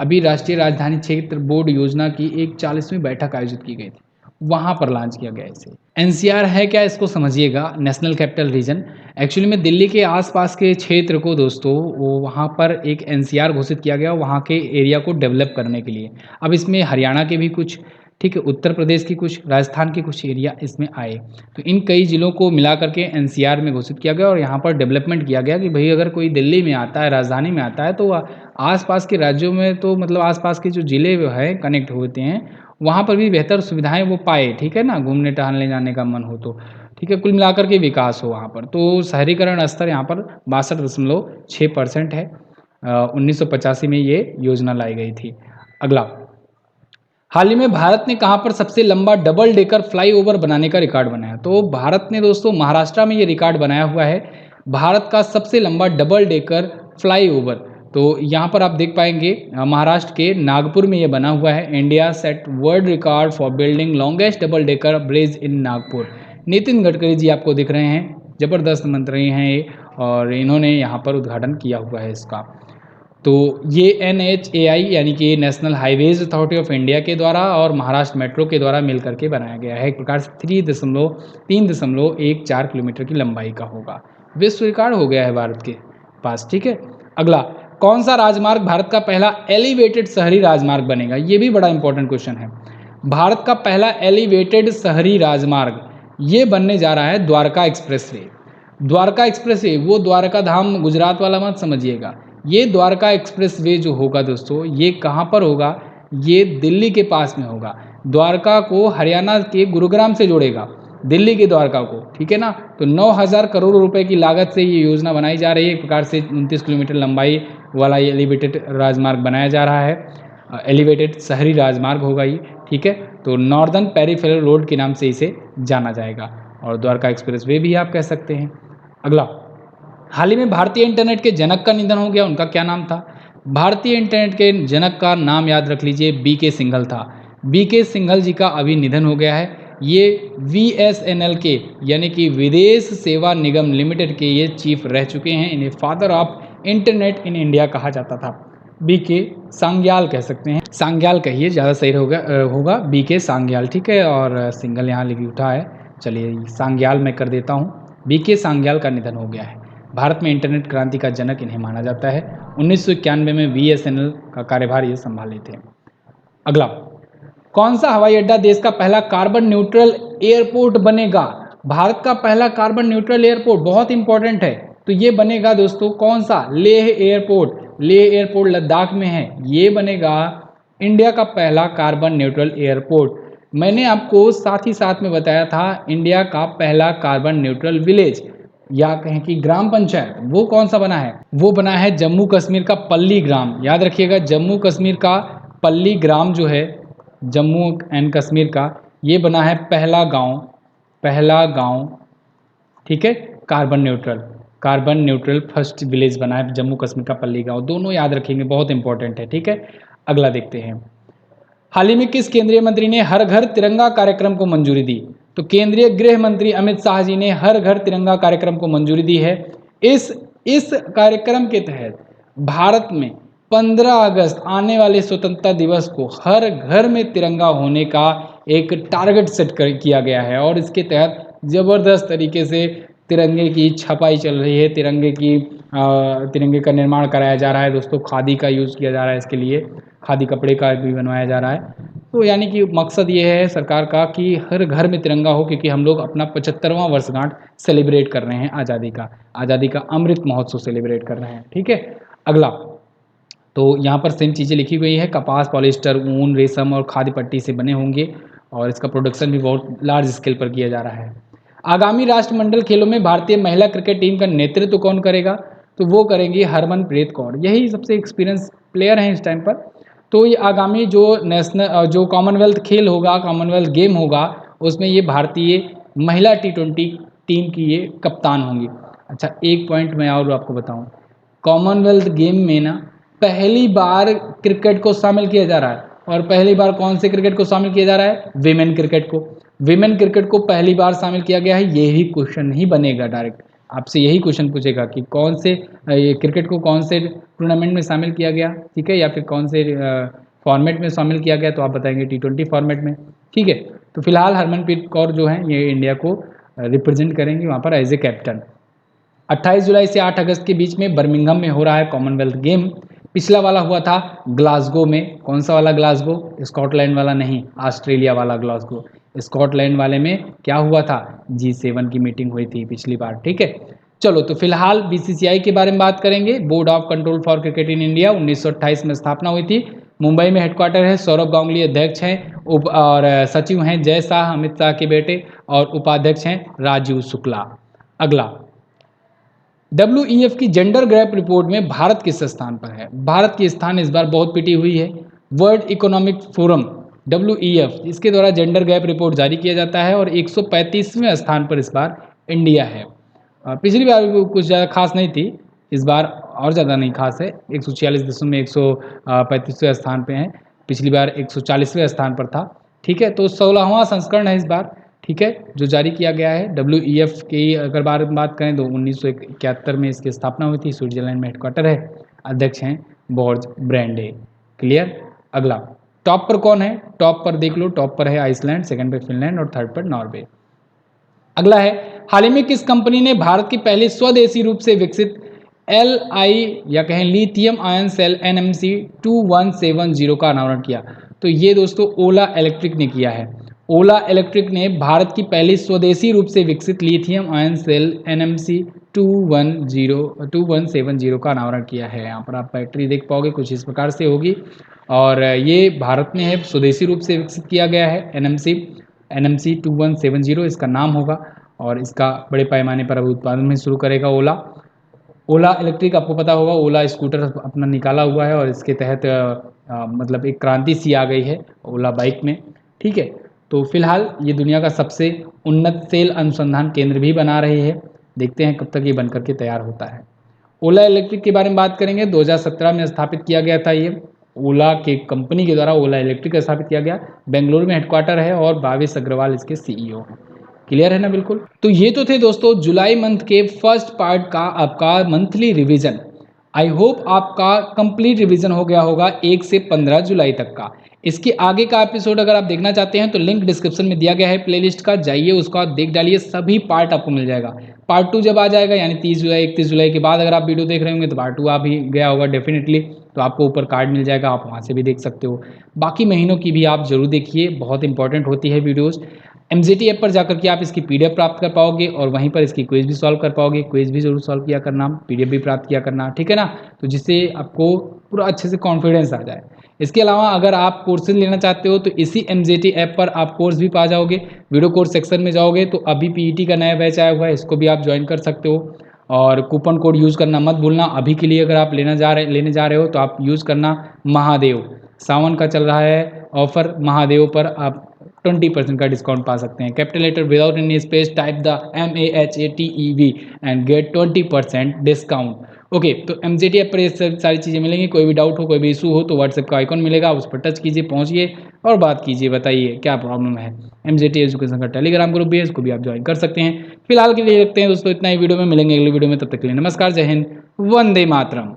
अभी राष्ट्रीय राजधानी क्षेत्र बोर्ड योजना की एक 40वीं बैठक आयोजित की गई थी, वहाँ पर लॉन्च किया गया इसे। NCR है क्या, इसको समझिएगा, नेशनल कैपिटल रीजन। एक्चुअली में दिल्ली के आसपास के क्षेत्र को दोस्तों वो वहाँ पर एक NCR घोषित किया गया, वहाँ के एरिया को डेवलप करने के लिए। अब इसमें हरियाणा के भी कुछ, ठीक है, उत्तर प्रदेश की कुछ, राजस्थान के कुछ एरिया इसमें आए, तो इन कई ज़िलों को मिला करके NCR में घोषित किया गया और यहाँ पर डेवलपमेंट किया गया कि भाई अगर कोई दिल्ली में आता है, राजधानी में आता है, तो आसपास के राज्यों में, तो मतलब आसपास के जो ज़िले हैं कनेक्ट होते हैं, वहाँ पर भी बेहतर सुविधाएं वो पाए। ठीक है ना, घूमने टहलने जाने का मन हो तो, ठीक है, कुल मिलाकर के विकास हो वहाँ पर। तो शहरीकरण स्तर यहाँ पर 62.6% है। 1985 में ये योजना लाई गई थी। अगला, हाल ही में भारत ने कहाँ पर सबसे लंबा डबल डेकर फ्लाईओवर बनाने का रिकॉर्ड बनाया? तो भारत ने दोस्तों महाराष्ट्र में ये रिकॉर्ड बनाया हुआ है, भारत का सबसे लंबा डबल डेकर फ्लाईओवर। तो यहाँ पर आप देख पाएंगे महाराष्ट्र के नागपुर में ये बना हुआ है। India set world record for building longest double decker bridge in Nagpur. Nitin Gadkari ji आपको दिख रहे हैं, जबरदस्त मंत्री हैं ये, और इन्होंने यहाँ पर उद्घाटन किया हुआ है इसका। तो ये NHAI यानी कि national highways authority of India के द्वारा और महाराष्ट्र मेट्रो के द्वारा मिल करके बनाया गया है। एक प्रकार से 3.14 किलोमीटर की लंबाई का होगा। विश्व रिकॉर्ड हो गया है भारत के पास। ठीक है, अगला, कौन सा राजमार्ग भारत का पहला एलिवेटेड शहरी राजमार्ग बनेगा? ये भी बड़ा इंपॉर्टेंट क्वेश्चन है। भारत का पहला एलिवेटेड शहरी राजमार्ग ये बनने जा रहा है द्वारका एक्सप्रेसवे। द्वारका एक्सप्रेसवे वो द्वारका धाम गुजरात वाला मत समझिएगा। ये द्वारका एक्सप्रेसवे जो होगा दोस्तों, ये कहाँ पर होगा? ये दिल्ली के पास में होगा। द्वारका को हरियाणा के गुरुग्राम से जोड़ेगा, दिल्ली के द्वारका को। ठीक है ना, तो 9,000 करोड़ रुपए की लागत से ये योजना बनाई जा रही है। एक प्रकार से 29 किलोमीटर लंबाई वाला ये एलिवेटेड राजमार्ग बनाया जा रहा है। एलिवेटेड शहरी राजमार्ग होगा ये। ठीक है, तो नॉर्दर्न पेरिफेरल रोड के नाम से इसे जाना जाएगा, और द्वारका एक्सप्रेसवे भी आप कह सकते हैं। अगला, हाल ही में भारतीय इंटरनेट के जनक का निधन हो गया, उनका क्या नाम था? भारतीय इंटरनेट के जनक का नाम याद रख लीजिए, बीके सिंघल था। बीके सिंघल जी का अभी निधन हो गया है। ये वीएसएनएल के यानी कि विदेश सेवा निगम लिमिटेड के ये चीफ रह चुके हैं। इन्हें father of internet in India कहा जाता था। बीके सांग्याल कह सकते हैं, सांग्याल कहिए ज़्यादा सही होगा बीके सांग्याल, ठीक है। और सिंघल यहाँ लिख उठा है, चलिए सांग्याल मैं कर देता हूँ। बीके सांग्याल का निधन हो गया है। भारत में इंटरनेट क्रांति का जनक इन्हें माना जाता है। 1991 में वीएसएनएल का कार्यभार ये संभाले थे। अगला, कौन सा हवाई अड्डा देश का पहला कार्बन न्यूट्रल एयरपोर्ट बनेगा? भारत का पहला कार्बन न्यूट्रल एयरपोर्ट बहुत इंपॉर्टेंट है, तो ये बनेगा दोस्तों कौन सा? लेह एयरपोर्ट। लेह एयरपोर्ट लद्दाख में है, ये बनेगा इंडिया का पहला कार्बन न्यूट्रल एयरपोर्ट। मैंने आपको साथ ही साथ में बताया था इंडिया का पहला कार्बन न्यूट्रल विलेज या कहें कि ग्राम पंचायत, वो कौन सा बना है? वो बना है जम्मू कश्मीर का पल्ली ग्राम। याद रखिएगा, जम्मू कश्मीर का पल्ली ग्राम जो है जम्मू एंड कश्मीर का, ये बना है पहला गांव, ठीक है, कार्बन न्यूट्रल फर्स्ट विलेज बना है जम्मू कश्मीर का पल्ली गांव। दोनों याद रखेंगे, बहुत इंपॉर्टेंट है, ठीक है। अगला देखते हैं, हाल ही में किस केंद्रीय मंत्री ने हर घर तिरंगा कार्यक्रम को मंजूरी दी? तो केंद्रीय गृह मंत्री अमित शाह जी ने हर घर तिरंगा कार्यक्रम को मंजूरी दी है। इस कार्यक्रम के तहत भारत में 15 अगस्त आने वाले स्वतंत्रता दिवस को हर घर में तिरंगा होने का एक टारगेट सेट किया गया है और इसके तहत ज़बरदस्त तरीके से तिरंगे की छपाई चल रही है, तिरंगे का निर्माण कराया जा रहा है दोस्तों। खादी का यूज़ किया जा रहा है, इसके लिए खादी कपड़े का भी बनवाया जा रहा है। तो यानी कि मकसद ये है सरकार का कि हर घर में तिरंगा हो, क्योंकि हम लोग अपना 75वां वर्षगांठ सेलिब्रेट कर रहे हैं, आज़ादी का अमृत महोत्सव सेलिब्रेट कर रहे हैं, ठीक है। अगला, तो यहाँ पर सेम चीज़ें लिखी गई है, कपास, पॉलिस्टर, ऊन, रेशम और खादी पट्टी से बने होंगे और इसका प्रोडक्शन भी बहुत लार्ज स्केल पर किया जा रहा है। आगामी राष्ट्रमंडल खेलों में भारतीय महिला क्रिकेट टीम का नेतृत्व कौन करेगा? तो वो करेंगी हरमनप्रीत कौर, यही सबसे एक्सपीरियंस प्लेयर हैं इस टाइम पर। तो ये आगामी जो कॉमनवेल्थ खेल होगा, कॉमनवेल्थ गेम होगा, उसमें ये भारतीय महिला T20 टीम की ये कप्तान होंगी। अच्छा, एक पॉइंट मैं और आपको बताऊं, कॉमनवेल्थ गेम में ना पहली बार क्रिकेट को शामिल किया जा रहा है, और पहली बार कौन से क्रिकेट को शामिल किया जा रहा है? विमेन क्रिकेट को। विमेन क्रिकेट को पहली बार शामिल किया गया है। यही क्वेश्चन ही बनेगा, डायरेक्ट आपसे यही क्वेश्चन पूछेगा कि कौन से ये क्रिकेट को कौन से टूर्नामेंट में शामिल किया गया, ठीक है, या फिर कौन से फॉर्मेट में शामिल किया गया, तो आप बताएंगे T20 फॉर्मेट में, ठीक है। तो फिलहाल हरमनप्रीत कौर जो है ये इंडिया को रिप्रेजेंट करेंगी वहाँ पर एज ए कैप्टन। 28 जुलाई से 8 अगस्त के बीच में बर्मिंघम में हो रहा है कॉमनवेल्थ गेम। पिछला वाला हुआ था ग्लासगो में। कौन सा वाला ग्लासगो? स्कॉटलैंड वाला नहीं, ऑस्ट्रेलिया वाला ग्लासगो। स्कॉटलैंड वाले में क्या हुआ था? G7 की मीटिंग हुई थी पिछली बार, ठीक है। चलो, तो फिलहाल BCCI के बारे में बात करेंगे। Board of control for cricket in India 1928 में स्थापना हुई थी। मुंबई में हेडक्वार्टर है। सौरभ गांगुली अध्यक्ष हैं और सचिव हैं जय शाह, अमित शाह के बेटे, और उपाध्यक्ष हैं राजीव शुक्ला। अगला, WEF की जेंडर गैप रिपोर्ट में भारत किस स्थान पर है? भारत की स्थान इस बार बहुत पिटी हुई है। वर्ल्ड इकोनॉमिक फोरम WEF इसके द्वारा जेंडर गैप रिपोर्ट जारी किया जाता है और 135वें स्थान पर इस बार इंडिया है। पिछली बार भी कुछ ज़्यादा खास नहीं थी, इस बार और ज़्यादा नहीं खास है। 146 देशों में 135वें स्थान पे हैं। पिछली बार 140वें स्थान पर था, ठीक है। तो 16वां संस्करण है इस बार, ठीक है, जो जारी किया गया है। WEF की अगर बात करें तो 1971 में इसकी स्थापना हुई थी। स्विट्जरलैंड में हेडक्वार्टर है। अध्यक्ष हैं बॉर्ज ब्रैंडे। क्लियर। अगला, टॉप पर कौन है? टॉप पर देख लो, टॉप पर है आइसलैंड, सेकंड पे फिनलैंड और थर्ड पर नॉर्वे। अगला है, हाल ही में किस कंपनी ने भारत की पहली स्वदेशी रूप से विकसित LI या कहें लिथियम आयन सेल NMC 2170 का अनावरण किया? तो ये दोस्तों ओला इलेक्ट्रिक ने किया है। ओला इलेक्ट्रिक ने भारत की पहली स्वदेशी रूप से विकसित लिथियम आयन सेल NMC 2170 का अनावरण किया है। यहाँ पर आप बैटरी देख पाओगे, कुछ इस प्रकार से होगी, और ये भारत में है, स्वदेशी रूप से विकसित किया गया है। NMC 2170 इसका नाम होगा, और इसका बड़े पैमाने पर अब उत्पादन में शुरू करेगा ओला इलेक्ट्रिक। आपको पता होगा, ओला स्कूटर अपना निकाला हुआ है और इसके तहत मतलब एक क्रांति सी आ गई है ओला बाइक में, ठीक है। तो फिलहाल ये दुनिया का सबसे उन्नत सेल अनुसंधान केंद्र भी बना रही है। देखते हैं कब तक ये बन करके तैयार होता है। ओला इलेक्ट्रिक के बारे में बात करेंगे। 2017 में स्थापित किया गया था ये, ओला के कंपनी के द्वारा ओला इलेक्ट्रिक स्थापित किया गया। बेंगलुरु में हेडक्वार्टर है और भावेश अग्रवाल इसके सीईओ हैं। क्लियर है ना बिल्कुल। तो ये तो थे दोस्तों जुलाई मंथ के फर्स्ट पार्ट का आपका मंथली रिवीजन। आई होप आपका कंप्लीट रिवीजन हो गया होगा 1 से 15 जुलाई तक का। इसके आगे का एपिसोड अगर आप देखना चाहते हैं तो लिंक डिस्क्रिप्शन में दिया गया है प्लेलिस्ट का, जाइए उसका देख डालिए, सभी पार्ट आपको मिल जाएगा। पार्ट 2 जब आ जाएगा यानी 30 जुलाई 31 जुलाई के बाद अगर आप वीडियो देख रहे होंगे तो पार्ट 2 आ भी गया होगा डेफिनेटली, तो आपको ऊपर कार्ड मिल जाएगा, आप वहाँ से भी देख सकते हो। बाकी महीनों की भी आप जरूर देखिए, बहुत इंपॉर्टेंट होती है वीडियोज़। MZT ऐप पर जाकर के आप इसकी PDF प्राप्त कर पाओगे और वहीं पर इसकी क्विज भी सॉल्व कर पाओगे। क्विज भी जरूर सॉल्व किया करना, PDF भी प्राप्त किया करना, ठीक है ना। तो जिससे आपको पूरा अच्छे से कॉन्फिडेंस आ जाए। इसके अलावा अगर आप कोर्सेज लेना चाहते हो तो इसी MZT ऐप पर आप कोर्स भी पा जाओगे। वीडियो कोर्स सेक्शन में जाओगे तो अभी PET का नया बैच आया हुआ है, इसको भी आप ज्वाइन कर सकते हो। और कूपन कोड यूज़ करना मत भूलना। अभी के लिए अगर आप लेने जा रहे हो तो आप यूज़ करना महादेव। सावन का चल रहा है ऑफर, महादेव पर आप 20% का डिस्काउंट पा सकते हैं। Capital letter without any space type the MAHATEV and get 20% discount. Okay, तो MZT ऐप पर ये सारी चीज़ें मिलेंगी। कोई भी डाउट हो, कोई भी इशू हो तो व्हाट्सएप का आइकॉन मिलेगा, उस पर टच कीजिए, पहुंचिए और बात कीजिए, बताइए क्या प्रॉब्लम है। MZT एजुकेशन का टेलीग्राम ग्रुप भी है, इसको भी आप ज्वाइन कर सकते हैं। फिलहाल के लिए रखते हैं दोस्तों इतना ही, वीडियो में मिलेंगे अगले वीडियो में, तब तक के लिए नमस्कार, जय हिंद, वंदे मातरम।